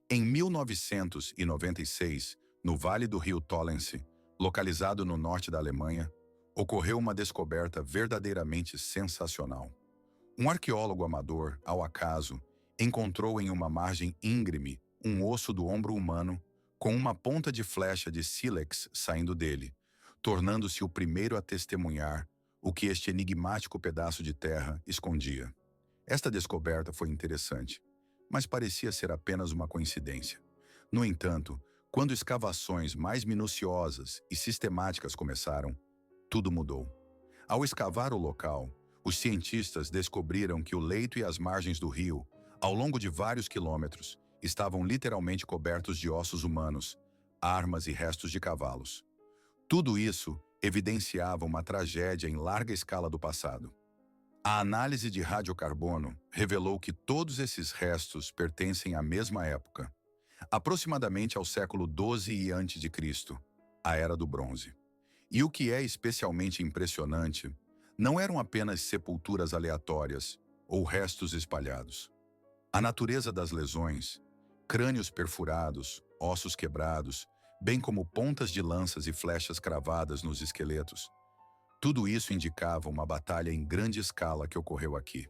Em 1996, no Vale do Rio Tollensee, localizado no norte da Alemanha, ocorreu uma descoberta verdadeiramente sensacional. Um arqueólogo amador, ao acaso, encontrou em uma margem íngreme um osso do ombro humano com uma ponta de flecha de sílex saindo dele, tornando-se o primeiro a testemunhar o que este enigmático pedaço de terra escondia. Esta descoberta foi interessante, mas parecia ser apenas uma coincidência. No entanto, quando escavações mais minuciosas e sistemáticas começaram, tudo mudou. Ao escavar o local, os cientistas descobriram que o leito e as margens do rio, ao longo de vários quilômetros, estavam literalmente cobertos de ossos humanos, armas e restos de cavalos. Tudo isso evidenciava uma tragédia em larga escala do passado. A análise de radiocarbono revelou que todos esses restos pertencem à mesma época, aproximadamente ao século XII a.C., a Era do Bronze. E o que é especialmente impressionante, não eram apenas sepulturas aleatórias ou restos espalhados. A natureza das lesões, crânios perfurados, ossos quebrados, bem como pontas de lanças e flechas cravadas nos esqueletos, tudo isso indicava uma batalha em grande escala que ocorreu aqui.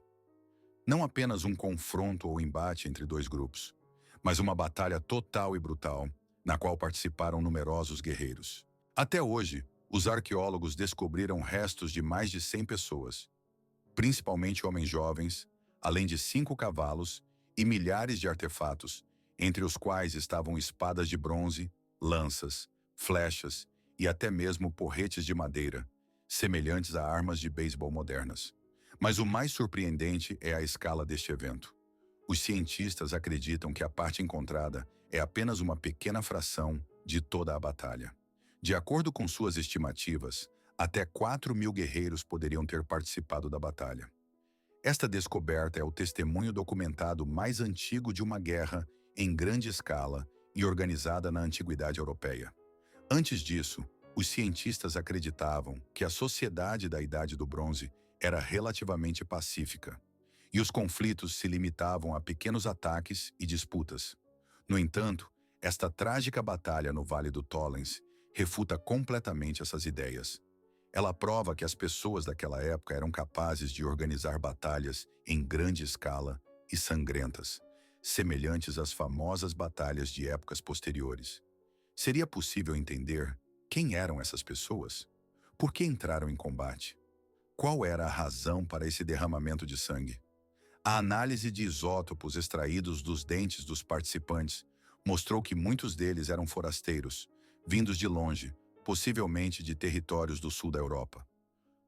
Não apenas um confronto ou embate entre dois grupos, mas uma batalha total e brutal, na qual participaram numerosos guerreiros. Até hoje, os arqueólogos descobriram restos de mais de 100 pessoas, principalmente homens jovens, além de 5 cavalos e milhares de artefatos, entre os quais estavam espadas de bronze, lanças, flechas e até mesmo porretes de madeira, semelhantes a armas de beisebol modernas. Mas o mais surpreendente é a escala deste evento. Os cientistas acreditam que a parte encontrada é apenas uma pequena fração de toda a batalha. De acordo com suas estimativas, até 4.000 guerreiros poderiam ter participado da batalha. Esta descoberta é o testemunho documentado mais antigo de uma guerra em grande escala e organizada na Antiguidade Europeia. Antes disso, os cientistas acreditavam que a sociedade da Idade do Bronze era relativamente pacífica, e os conflitos se limitavam a pequenos ataques e disputas. No entanto, esta trágica batalha no Vale do Tollens refuta completamente essas ideias. Ela prova que as pessoas daquela época eram capazes de organizar batalhas em grande escala e sangrentas, semelhantes às famosas batalhas de épocas posteriores. Seria possível entender quem eram essas pessoas? Por que entraram em combate? Qual era a razão para esse derramamento de sangue? A análise de isótopos extraídos dos dentes dos participantes mostrou que muitos deles eram forasteiros, vindos de longe, possivelmente de territórios do sul da Europa.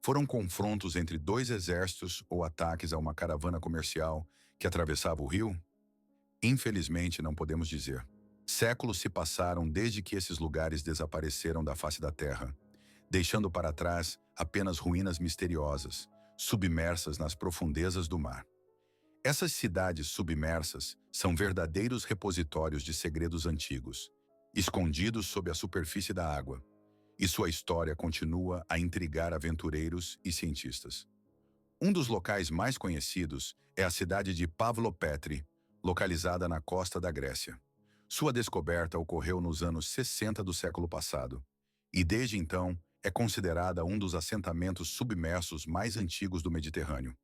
Foram confrontos entre dois exércitos ou ataques a uma caravana comercial que atravessava o rio? Infelizmente, não podemos dizer. Séculos se passaram desde que esses lugares desapareceram da face da terra, deixando para trás apenas ruínas misteriosas, submersas nas profundezas do mar. Essas cidades submersas são verdadeiros repositórios de segredos antigos, escondidos sob a superfície da água, e sua história continua a intrigar aventureiros e cientistas. Um dos locais mais conhecidos é a cidade de Pavlopetri, localizada na costa da Grécia. Sua descoberta ocorreu nos anos 60 do século passado, e desde então é considerada um dos assentamentos submersos mais antigos do Mediterrâneo.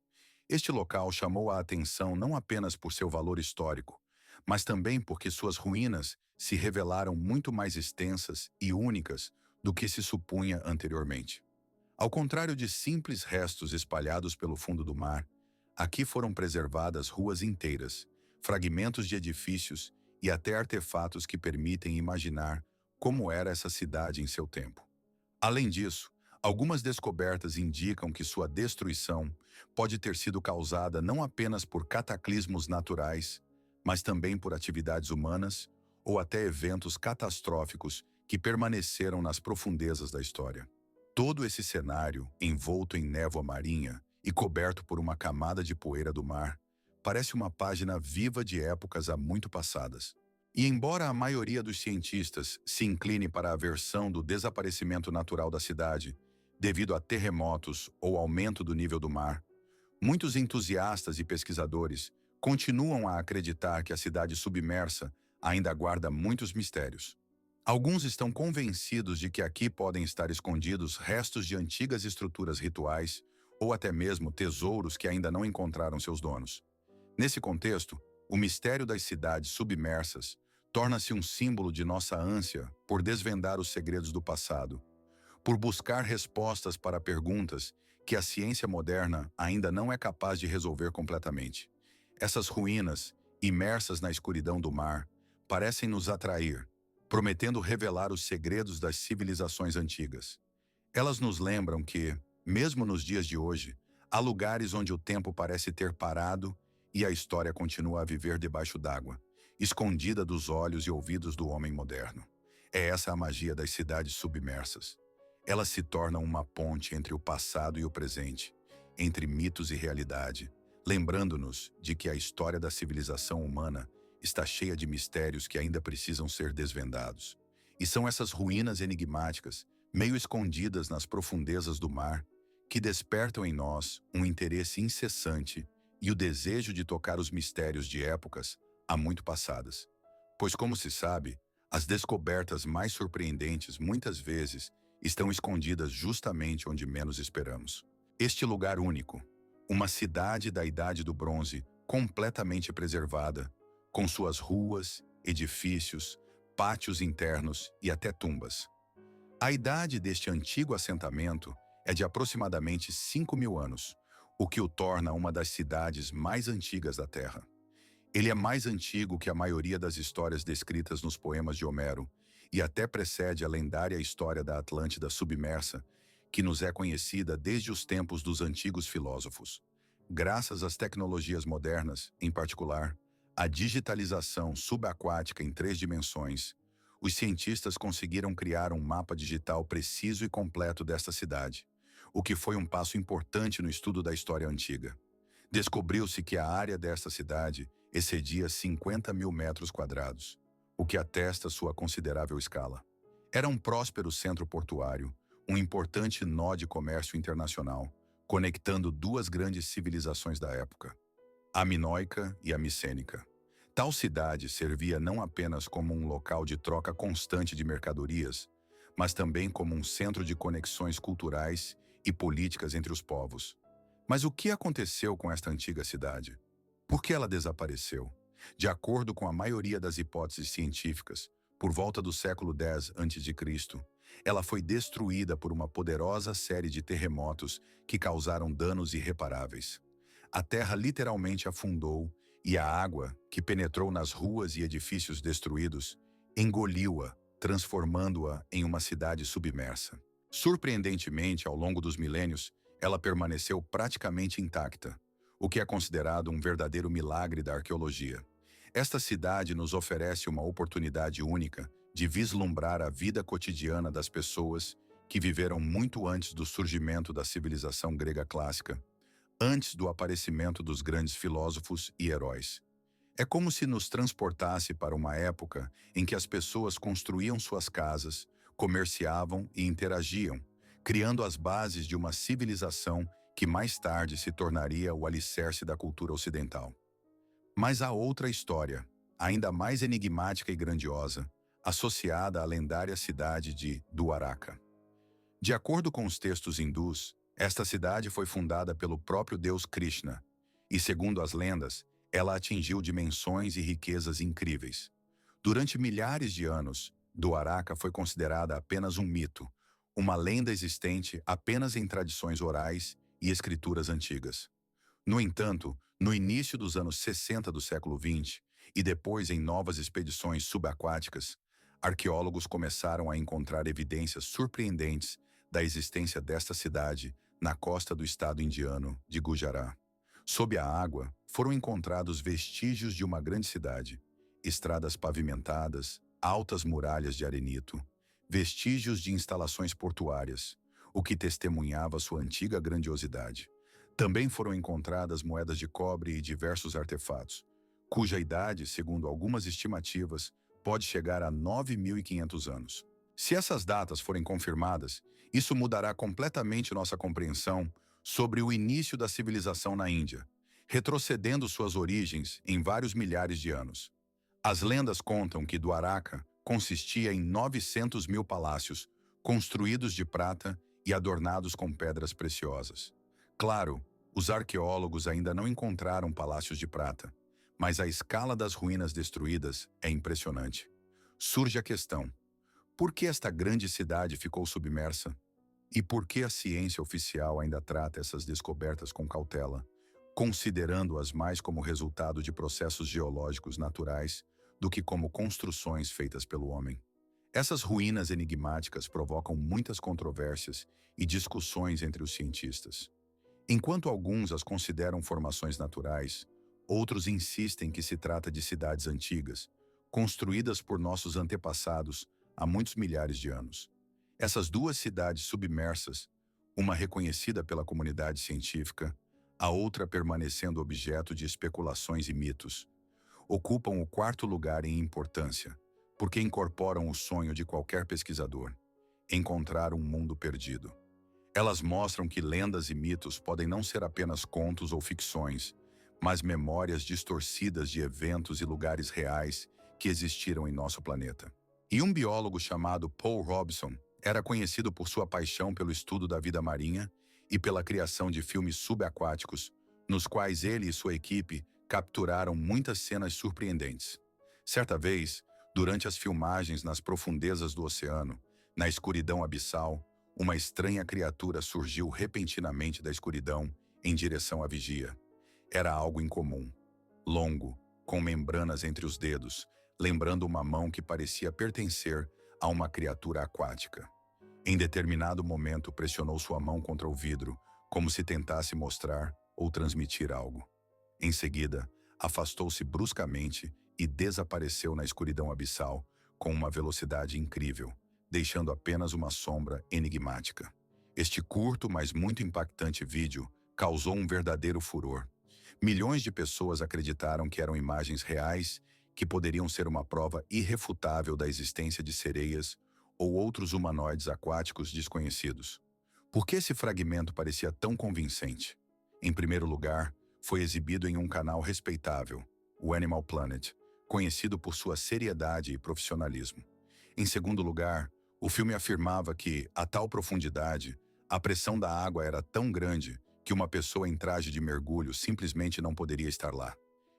Este local chamou a atenção não apenas por seu valor histórico, mas também porque suas ruínas se revelaram muito mais extensas e únicas do que se supunha anteriormente. Ao contrário de simples restos espalhados pelo fundo do mar, aqui foram preservadas ruas inteiras, fragmentos de edifícios e até artefatos que permitem imaginar como era essa cidade em seu tempo. Além disso, algumas descobertas indicam que sua destruição pode ter sido causada não apenas por cataclismos naturais, mas também por atividades humanas ou até eventos catastróficos que permaneceram nas profundezas da história. Todo esse cenário, envolto em névoa marinha e coberto por uma camada de poeira do mar, parece uma página viva de épocas há muito passadas. E embora a maioria dos cientistas se incline para a versão do desaparecimento natural da cidade, devido a terremotos ou aumento do nível do mar, muitos entusiastas e pesquisadores continuam a acreditar que a cidade submersa ainda guarda muitos mistérios. Alguns estão convencidos de que aqui podem estar escondidos restos de antigas estruturas rituais ou até mesmo tesouros que ainda não encontraram seus donos. Nesse contexto, o mistério das cidades submersas torna-se um símbolo de nossa ânsia por desvendar os segredos do passado, por buscar respostas para perguntas que a ciência moderna ainda não é capaz de resolver completamente. Essas ruínas, imersas na escuridão do mar, parecem nos atrair, prometendo revelar os segredos das civilizações antigas. Elas nos lembram que, mesmo nos dias de hoje, há lugares onde o tempo parece ter parado e a história continua a viver debaixo d'água, escondida dos olhos e ouvidos do homem moderno. É essa a magia das cidades submersas. Elas se tornam uma ponte entre o passado e o presente, entre mitos e realidade, lembrando-nos de que a história da civilização humana está cheia de mistérios que ainda precisam ser desvendados. E são essas ruínas enigmáticas, meio escondidas nas profundezas do mar, que despertam em nós um interesse incessante e o desejo de tocar os mistérios de épocas há muito passadas. Pois, como se sabe, as descobertas mais surpreendentes muitas vezes estão escondidas justamente onde menos esperamos. Este lugar único, uma cidade da Idade do Bronze completamente preservada, com suas ruas, edifícios, pátios internos e até tumbas. A idade deste antigo assentamento é de aproximadamente 5.000 anos, o que o torna uma das cidades mais antigas da Terra. Ele é mais antigo que a maioria das histórias descritas nos poemas de Homero e até precede a lendária história da Atlântida submersa, que nos é conhecida desde os tempos dos antigos filósofos. Graças às tecnologias modernas, em particular, a digitalização subaquática em 3 dimensões, os cientistas conseguiram criar um mapa digital preciso e completo desta cidade, o que foi um passo importante no estudo da história antiga. Descobriu-se que a área desta cidade excedia 50 mil metros quadrados, o que atesta sua considerável escala. Era um próspero centro portuário, um importante nó de comércio internacional, conectando duas grandes civilizações da época, a minoica e a micênica. Tal cidade servia não apenas como um local de troca constante de mercadorias, mas também como um centro de conexões culturais e políticas entre os povos. Mas o que aconteceu com esta antiga cidade? Por que ela desapareceu? De acordo com a maioria das hipóteses científicas, por volta do século X a.C., ela foi destruída por uma poderosa série de terremotos que causaram danos irreparáveis. A terra literalmente afundou e a água, que penetrou nas ruas e edifícios destruídos, engoliu-a, transformando-a em uma cidade submersa. Surpreendentemente, ao longo dos milênios, ela permaneceu praticamente intacta, o que é considerado um verdadeiro milagre da arqueologia. Esta cidade nos oferece uma oportunidade única de vislumbrar a vida cotidiana das pessoas que viveram muito antes do surgimento da civilização grega clássica, antes do aparecimento dos grandes filósofos e heróis. É como se nos transportasse para uma época em que as pessoas construíam suas casas, comerciavam e interagiam, criando as bases de uma civilização que mais tarde se tornaria o alicerce da cultura ocidental. Mas há outra história, ainda mais enigmática e grandiosa, associada à lendária cidade de Dwaraka. De acordo com os textos hindus, esta cidade foi fundada pelo próprio deus Krishna, e segundo as lendas, ela atingiu dimensões e riquezas incríveis. Durante milhares de anos, Dwaraka foi considerada apenas um mito, uma lenda existente apenas em tradições orais e escrituras antigas. No entanto, no início dos anos 60 do século XX, e depois em novas expedições subaquáticas, arqueólogos começaram a encontrar evidências surpreendentes da existência desta cidade na costa do estado indiano de Gujarat. Sob a água, foram encontrados vestígios de uma grande cidade, estradas pavimentadas, altas muralhas de arenito, vestígios de instalações portuárias, o que testemunhava sua antiga grandiosidade. Também foram encontradas moedas de cobre e diversos artefatos, cuja idade, segundo algumas estimativas, pode chegar a 9.500 anos. Se essas datas forem confirmadas, isso mudará completamente nossa compreensão sobre o início da civilização na Índia, retrocedendo suas origens em vários milhares de anos. As lendas contam que Dwaraka consistia em 900 mil palácios, construídos de prata e adornados com pedras preciosas. Claro, os arqueólogos ainda não encontraram palácios de prata, mas a escala das ruínas destruídas é impressionante. Surge a questão: por que esta grande cidade ficou submersa? E por que a ciência oficial ainda trata essas descobertas com cautela, considerando-as mais como resultado de processos geológicos naturais do que como construções feitas pelo homem? Essas ruínas enigmáticas provocam muitas controvérsias e discussões entre os cientistas. Enquanto alguns as consideram formações naturais, outros insistem que se trata de cidades antigas, construídas por nossos antepassados há muitos milhares de anos. Essas duas cidades submersas, uma reconhecida pela comunidade científica, a outra permanecendo objeto de especulações e mitos, ocupam o quarto lugar em importância, porque incorporam o sonho de qualquer pesquisador: encontrar um mundo perdido. Elas mostram que lendas e mitos podem não ser apenas contos ou ficções, mas memórias distorcidas de eventos e lugares reais que existiram em nosso planeta. E um biólogo chamado Paul Robson era conhecido por sua paixão pelo estudo da vida marinha e pela criação de filmes subaquáticos, nos quais ele e sua equipe capturaram muitas cenas surpreendentes. Certa vez, durante as filmagens nas profundezas do oceano, na escuridão abissal, uma estranha criatura surgiu repentinamente da escuridão em direção à vigia. Era algo incomum, longo, com membranas entre os dedos, lembrando uma mão que parecia pertencer a uma criatura aquática. Em determinado momento, pressionou sua mão contra o vidro, como se tentasse mostrar ou transmitir algo. Em seguida, afastou-se bruscamente e desapareceu na escuridão abissal com uma velocidade incrível, deixando apenas uma sombra enigmática. Este curto, mas muito impactante vídeo causou um verdadeiro furor. Milhões de pessoas acreditaram que eram imagens reais, que poderiam ser uma prova irrefutável da existência de sereias ou outros humanoides aquáticos desconhecidos. Por que esse fragmento parecia tão convincente? Em primeiro lugar, foi exibido em um canal respeitável, o Animal Planet, conhecido por sua seriedade e profissionalismo. Em segundo lugar, o filme afirmava que, a tal profundidade, a pressão da água era tão grande que uma pessoa em traje de mergulho simplesmente não poderia estar lá.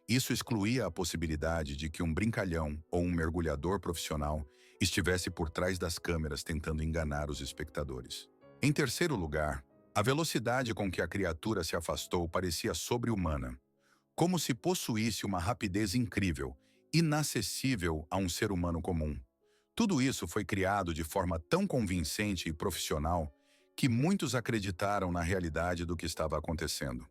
Isso excluía a possibilidade de que um brincalhão ou um mergulhador profissional estivesse por trás das câmeras tentando enganar os espectadores. Em terceiro lugar, a velocidade com que a criatura se afastou parecia sobre-humana, como se possuísse uma rapidez incrível, inacessível a um ser humano comum. Tudo isso foi criado de forma tão convincente e profissional que muitos acreditaram na realidade do que estava acontecendo.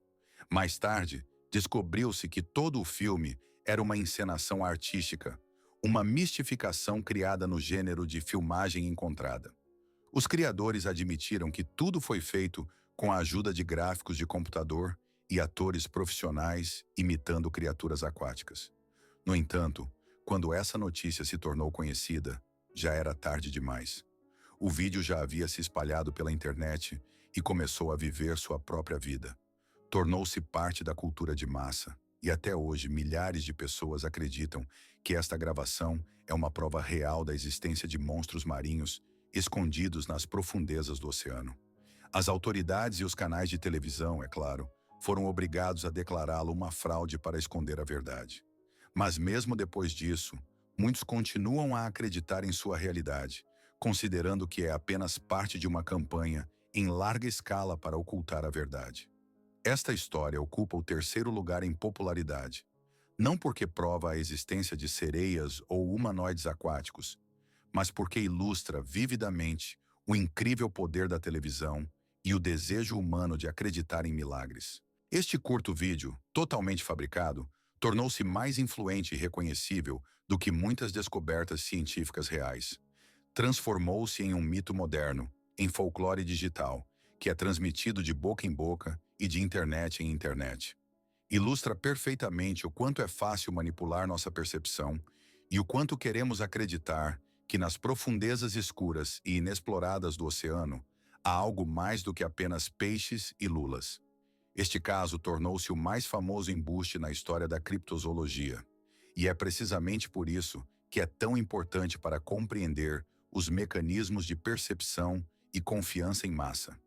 Mais tarde, descobriu-se que todo o filme era uma encenação artística, uma mistificação criada no gênero de filmagem encontrada. Os criadores admitiram que tudo foi feito com a ajuda de gráficos de computador e atores profissionais imitando criaturas aquáticas. No entanto, quando essa notícia se tornou conhecida, já era tarde demais. O vídeo já havia se espalhado pela internet e começou a viver sua própria vida. Tornou-se parte da cultura de massa, e até hoje milhares de pessoas acreditam que esta gravação é uma prova real da existência de monstros marinhos escondidos nas profundezas do oceano. As autoridades e os canais de televisão, é claro, foram obrigados a declará-lo uma fraude para esconder a verdade. Mas mesmo depois disso, muitos continuam a acreditar em sua realidade, considerando que é apenas parte de uma campanha em larga escala para ocultar a verdade. Esta história ocupa o terceiro lugar em popularidade, não porque prova a existência de sereias ou humanoides aquáticos, mas porque ilustra vividamente o incrível poder da televisão e o desejo humano de acreditar em milagres. Este curto vídeo, totalmente fabricado, tornou-se mais influente e reconhecível do que muitas descobertas científicas reais. Transformou-se em um mito moderno, em folclore digital, que é transmitido de boca em boca e de internet em internet. Ilustra perfeitamente o quanto é fácil manipular nossa percepção e o quanto queremos acreditar que nas profundezas escuras e inexploradas do oceano há algo mais do que apenas peixes e lulas. Este caso tornou-se o mais famoso embuste na história da criptozoologia, e é precisamente por isso que é tão importante para compreender os mecanismos de percepção e confiança em massa.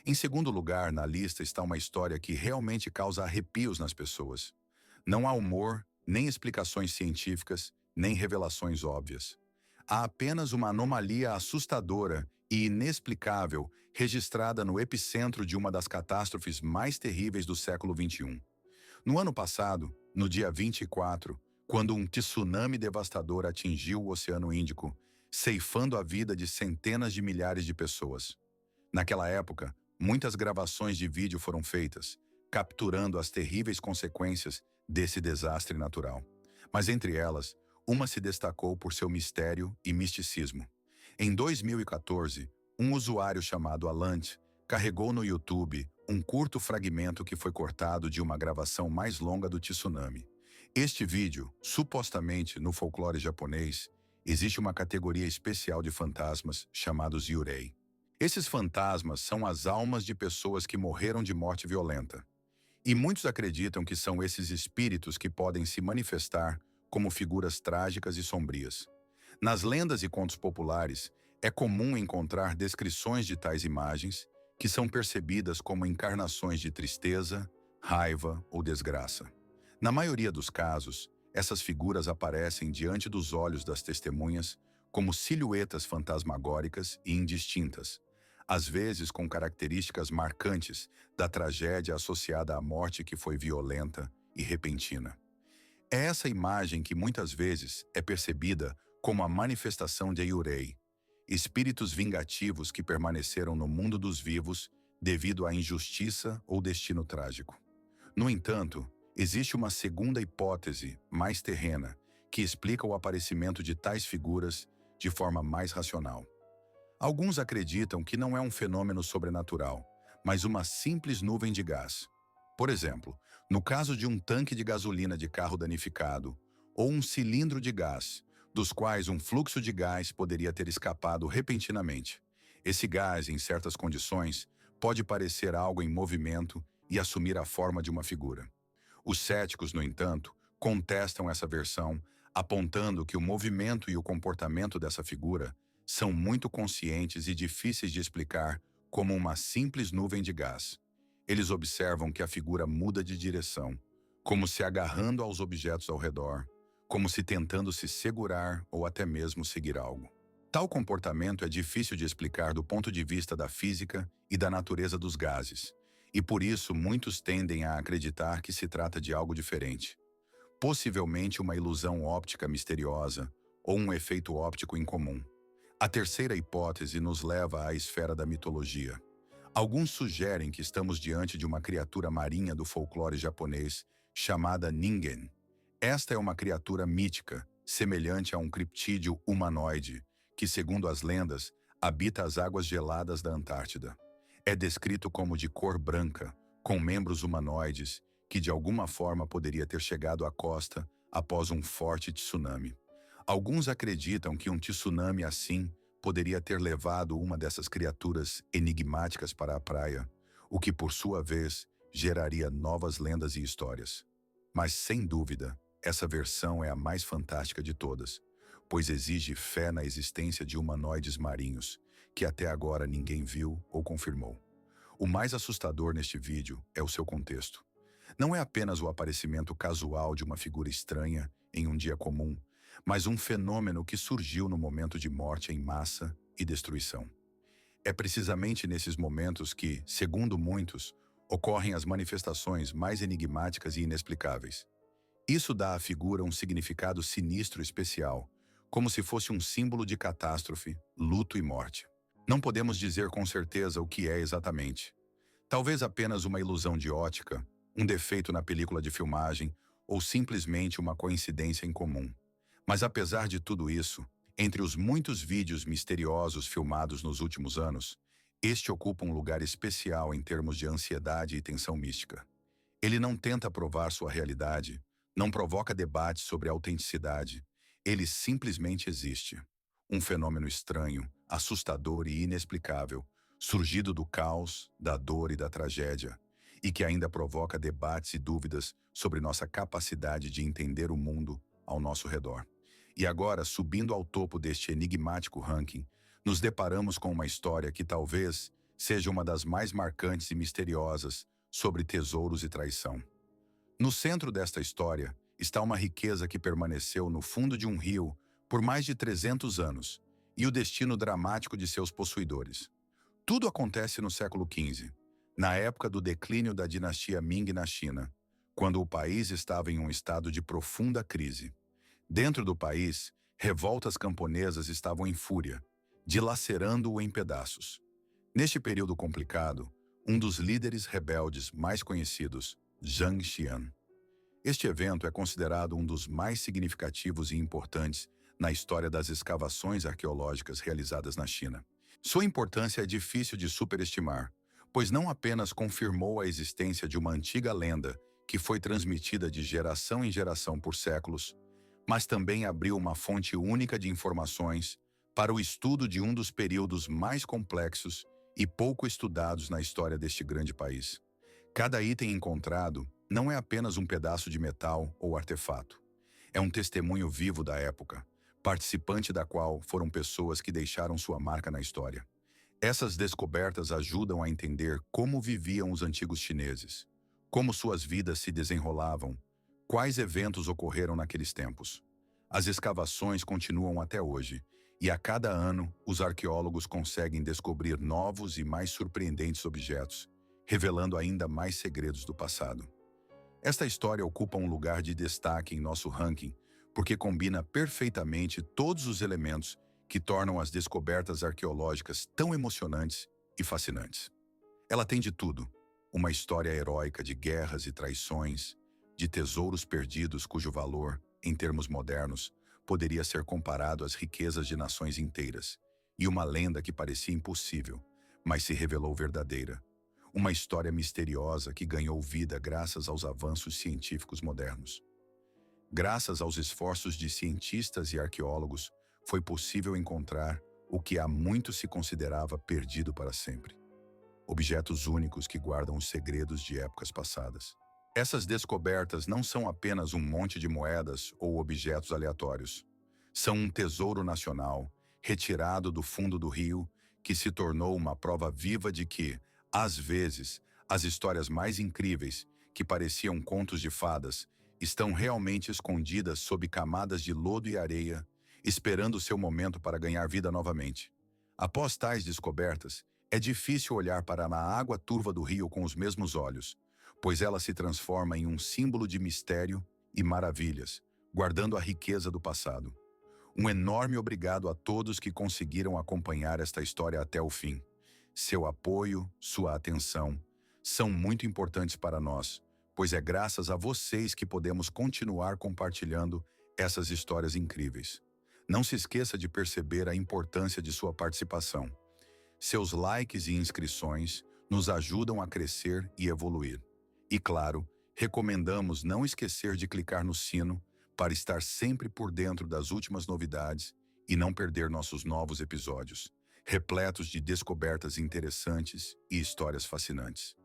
Em segundo lugar, na lista está uma história que realmente causa arrepios nas pessoas. Não há humor, nem explicações científicas, nem revelações óbvias. Há apenas uma anomalia assustadora e inexplicável registrada no epicentro de uma das catástrofes mais terríveis do século XXI. No ano passado, no dia 24, quando um tsunami devastador atingiu o Oceano Índico, ceifando a vida de centenas de milhares de pessoas. Naquela época, muitas gravações de vídeo foram feitas, capturando as terríveis consequências desse desastre natural. Mas entre elas, uma se destacou por seu mistério e misticismo. Em 2014, um usuário chamado Alant carregou no YouTube um curto fragmento que foi cortado de uma gravação mais longa do tsunami. Este vídeo, supostamente no folclore japonês, existe uma categoria especial de fantasmas chamados Yurei. Esses fantasmas são as almas de pessoas que morreram de morte violenta. E muitos acreditam que são esses espíritos que podem se manifestar como figuras trágicas e sombrias. Nas lendas e contos populares, é comum encontrar descrições de tais imagens que são percebidas como encarnações de tristeza, raiva ou desgraça. Na maioria dos casos, essas figuras aparecem diante dos olhos das testemunhas como silhuetas fantasmagóricas e indistintas, às vezes com características marcantes da tragédia associada à morte que foi violenta e repentina. É essa imagem que muitas vezes é percebida como a manifestação de Yurei, espíritos vingativos que permaneceram no mundo dos vivos devido à injustiça ou destino trágico. No entanto, existe uma segunda hipótese, mais terrena, que explica o aparecimento de tais figuras de forma mais racional. Alguns acreditam que não é um fenômeno sobrenatural, mas uma simples nuvem de gás. Por exemplo, no caso de um tanque de gasolina de carro danificado, ou um cilindro de gás, dos quais um fluxo de gás poderia ter escapado repentinamente. Esse gás, em certas condições, pode parecer algo em movimento e assumir a forma de uma figura. Os céticos, no entanto, contestam essa versão, apontando que o movimento e o comportamento dessa figura são muito conscientes e difíceis de explicar como uma simples nuvem de gás. Eles observam que a figura muda de direção, como se agarrando aos objetos ao redor, como se tentando se segurar ou até mesmo seguir algo. Tal comportamento é difícil de explicar do ponto de vista da física e da natureza dos gases, e por isso muitos tendem a acreditar que se trata de algo diferente. Possivelmente uma ilusão óptica misteriosa ou um efeito óptico incomum. A terceira hipótese nos leva à esfera da mitologia. Alguns sugerem que estamos diante de uma criatura marinha do folclore japonês chamada Ningen. Esta é uma criatura mítica, semelhante a um criptídeo humanoide, que, segundo as lendas, habita as águas geladas da Antártida. É descrito como de cor branca, com membros humanoides, que de alguma forma poderia ter chegado à costa após um forte tsunami. Alguns acreditam que um tsunami assim poderia ter levado uma dessas criaturas enigmáticas para a praia, o que por sua vez geraria novas lendas e histórias. Mas sem dúvida, essa versão é a mais fantástica de todas, pois exige fé na existência de humanoides marinhos, que até agora ninguém viu ou confirmou. O mais assustador neste vídeo é o seu contexto. Não é apenas o aparecimento casual de uma figura estranha em um dia comum, mas um fenômeno que surgiu no momento de morte em massa e destruição. É precisamente nesses momentos que, segundo muitos, ocorrem as manifestações mais enigmáticas e inexplicáveis. Isso dá à figura um significado sinistro especial, como se fosse um símbolo de catástrofe, luto e morte. Não podemos dizer com certeza o que é exatamente. Talvez apenas uma ilusão de ótica, um defeito na película de filmagem ou simplesmente uma coincidência incomum. Mas apesar de tudo isso, entre os muitos vídeos misteriosos filmados nos últimos anos, este ocupa um lugar especial em termos de ansiedade e tensão mística. Ele não tenta provar sua realidade, não provoca debates sobre a autenticidade, ele simplesmente existe. Um fenômeno estranho, assustador e inexplicável, surgido do caos, da dor e da tragédia, e que ainda provoca debates e dúvidas sobre nossa capacidade de entender o mundo ao nosso redor. E agora, subindo ao topo deste enigmático ranking, nos deparamos com uma história que talvez seja uma das mais marcantes e misteriosas sobre tesouros e traição. No centro desta história está uma riqueza que permaneceu no fundo de um rio por mais de 300 anos e o destino dramático de seus possuidores. Tudo acontece no século XV, na época do declínio da dinastia Ming na China, quando o país estava em um estado de profunda crise. Dentro do país, revoltas camponesas estavam em fúria, dilacerando-o em pedaços. Neste período complicado, um dos líderes rebeldes mais conhecidos, Zhang Xian. Este evento é considerado um dos mais significativos e importantes na história das escavações arqueológicas realizadas na China. Sua importância é difícil de superestimar, pois não apenas confirmou a existência de uma antiga lenda que foi transmitida de geração em geração por séculos, mas também abriu uma fonte única de informações para o estudo de um dos períodos mais complexos e pouco estudados na história deste grande país. Cada item encontrado não é apenas um pedaço de metal ou artefato. É um testemunho vivo da época, participante da qual foram pessoas que deixaram sua marca na história. Essas descobertas ajudam a entender como viviam os antigos chineses, como suas vidas se desenrolavam, quais eventos ocorreram naqueles tempos. As escavações continuam até hoje, e a cada ano os arqueólogos conseguem descobrir novos e mais surpreendentes objetos, revelando ainda mais segredos do passado. Esta história ocupa um lugar de destaque em nosso ranking, porque combina perfeitamente todos os elementos que tornam as descobertas arqueológicas tão emocionantes e fascinantes. Ela tem de tudo: uma história heróica de guerras e traições, de tesouros perdidos cujo valor, em termos modernos, poderia ser comparado às riquezas de nações inteiras, e uma lenda que parecia impossível, mas se revelou verdadeira. Uma história misteriosa que ganhou vida graças aos avanços científicos modernos. Graças aos esforços de cientistas e arqueólogos, foi possível encontrar o que há muito se considerava perdido para sempre. Objetos únicos que guardam os segredos de épocas passadas. Essas descobertas não são apenas um monte de moedas ou objetos aleatórios. São um tesouro nacional, retirado do fundo do rio, que se tornou uma prova viva de que, às vezes, as histórias mais incríveis, que pareciam contos de fadas, estão realmente escondidas sob camadas de lodo e areia, esperando seu momento para ganhar vida novamente. Após tais descobertas, é difícil olhar para a água turva do rio com os mesmos olhos, pois ela se transforma em um símbolo de mistério e maravilhas, guardando a riqueza do passado. Um enorme obrigado a todos que conseguiram acompanhar esta história até o fim. Seu apoio, sua atenção, são muito importantes para nós, pois é graças a vocês que podemos continuar compartilhando essas histórias incríveis. Não se esqueça de perceber a importância de sua participação. Seus likes e inscrições nos ajudam a crescer e evoluir. E claro, recomendamos não esquecer de clicar no sino para estar sempre por dentro das últimas novidades e não perder nossos novos episódios, repletos de descobertas interessantes e histórias fascinantes.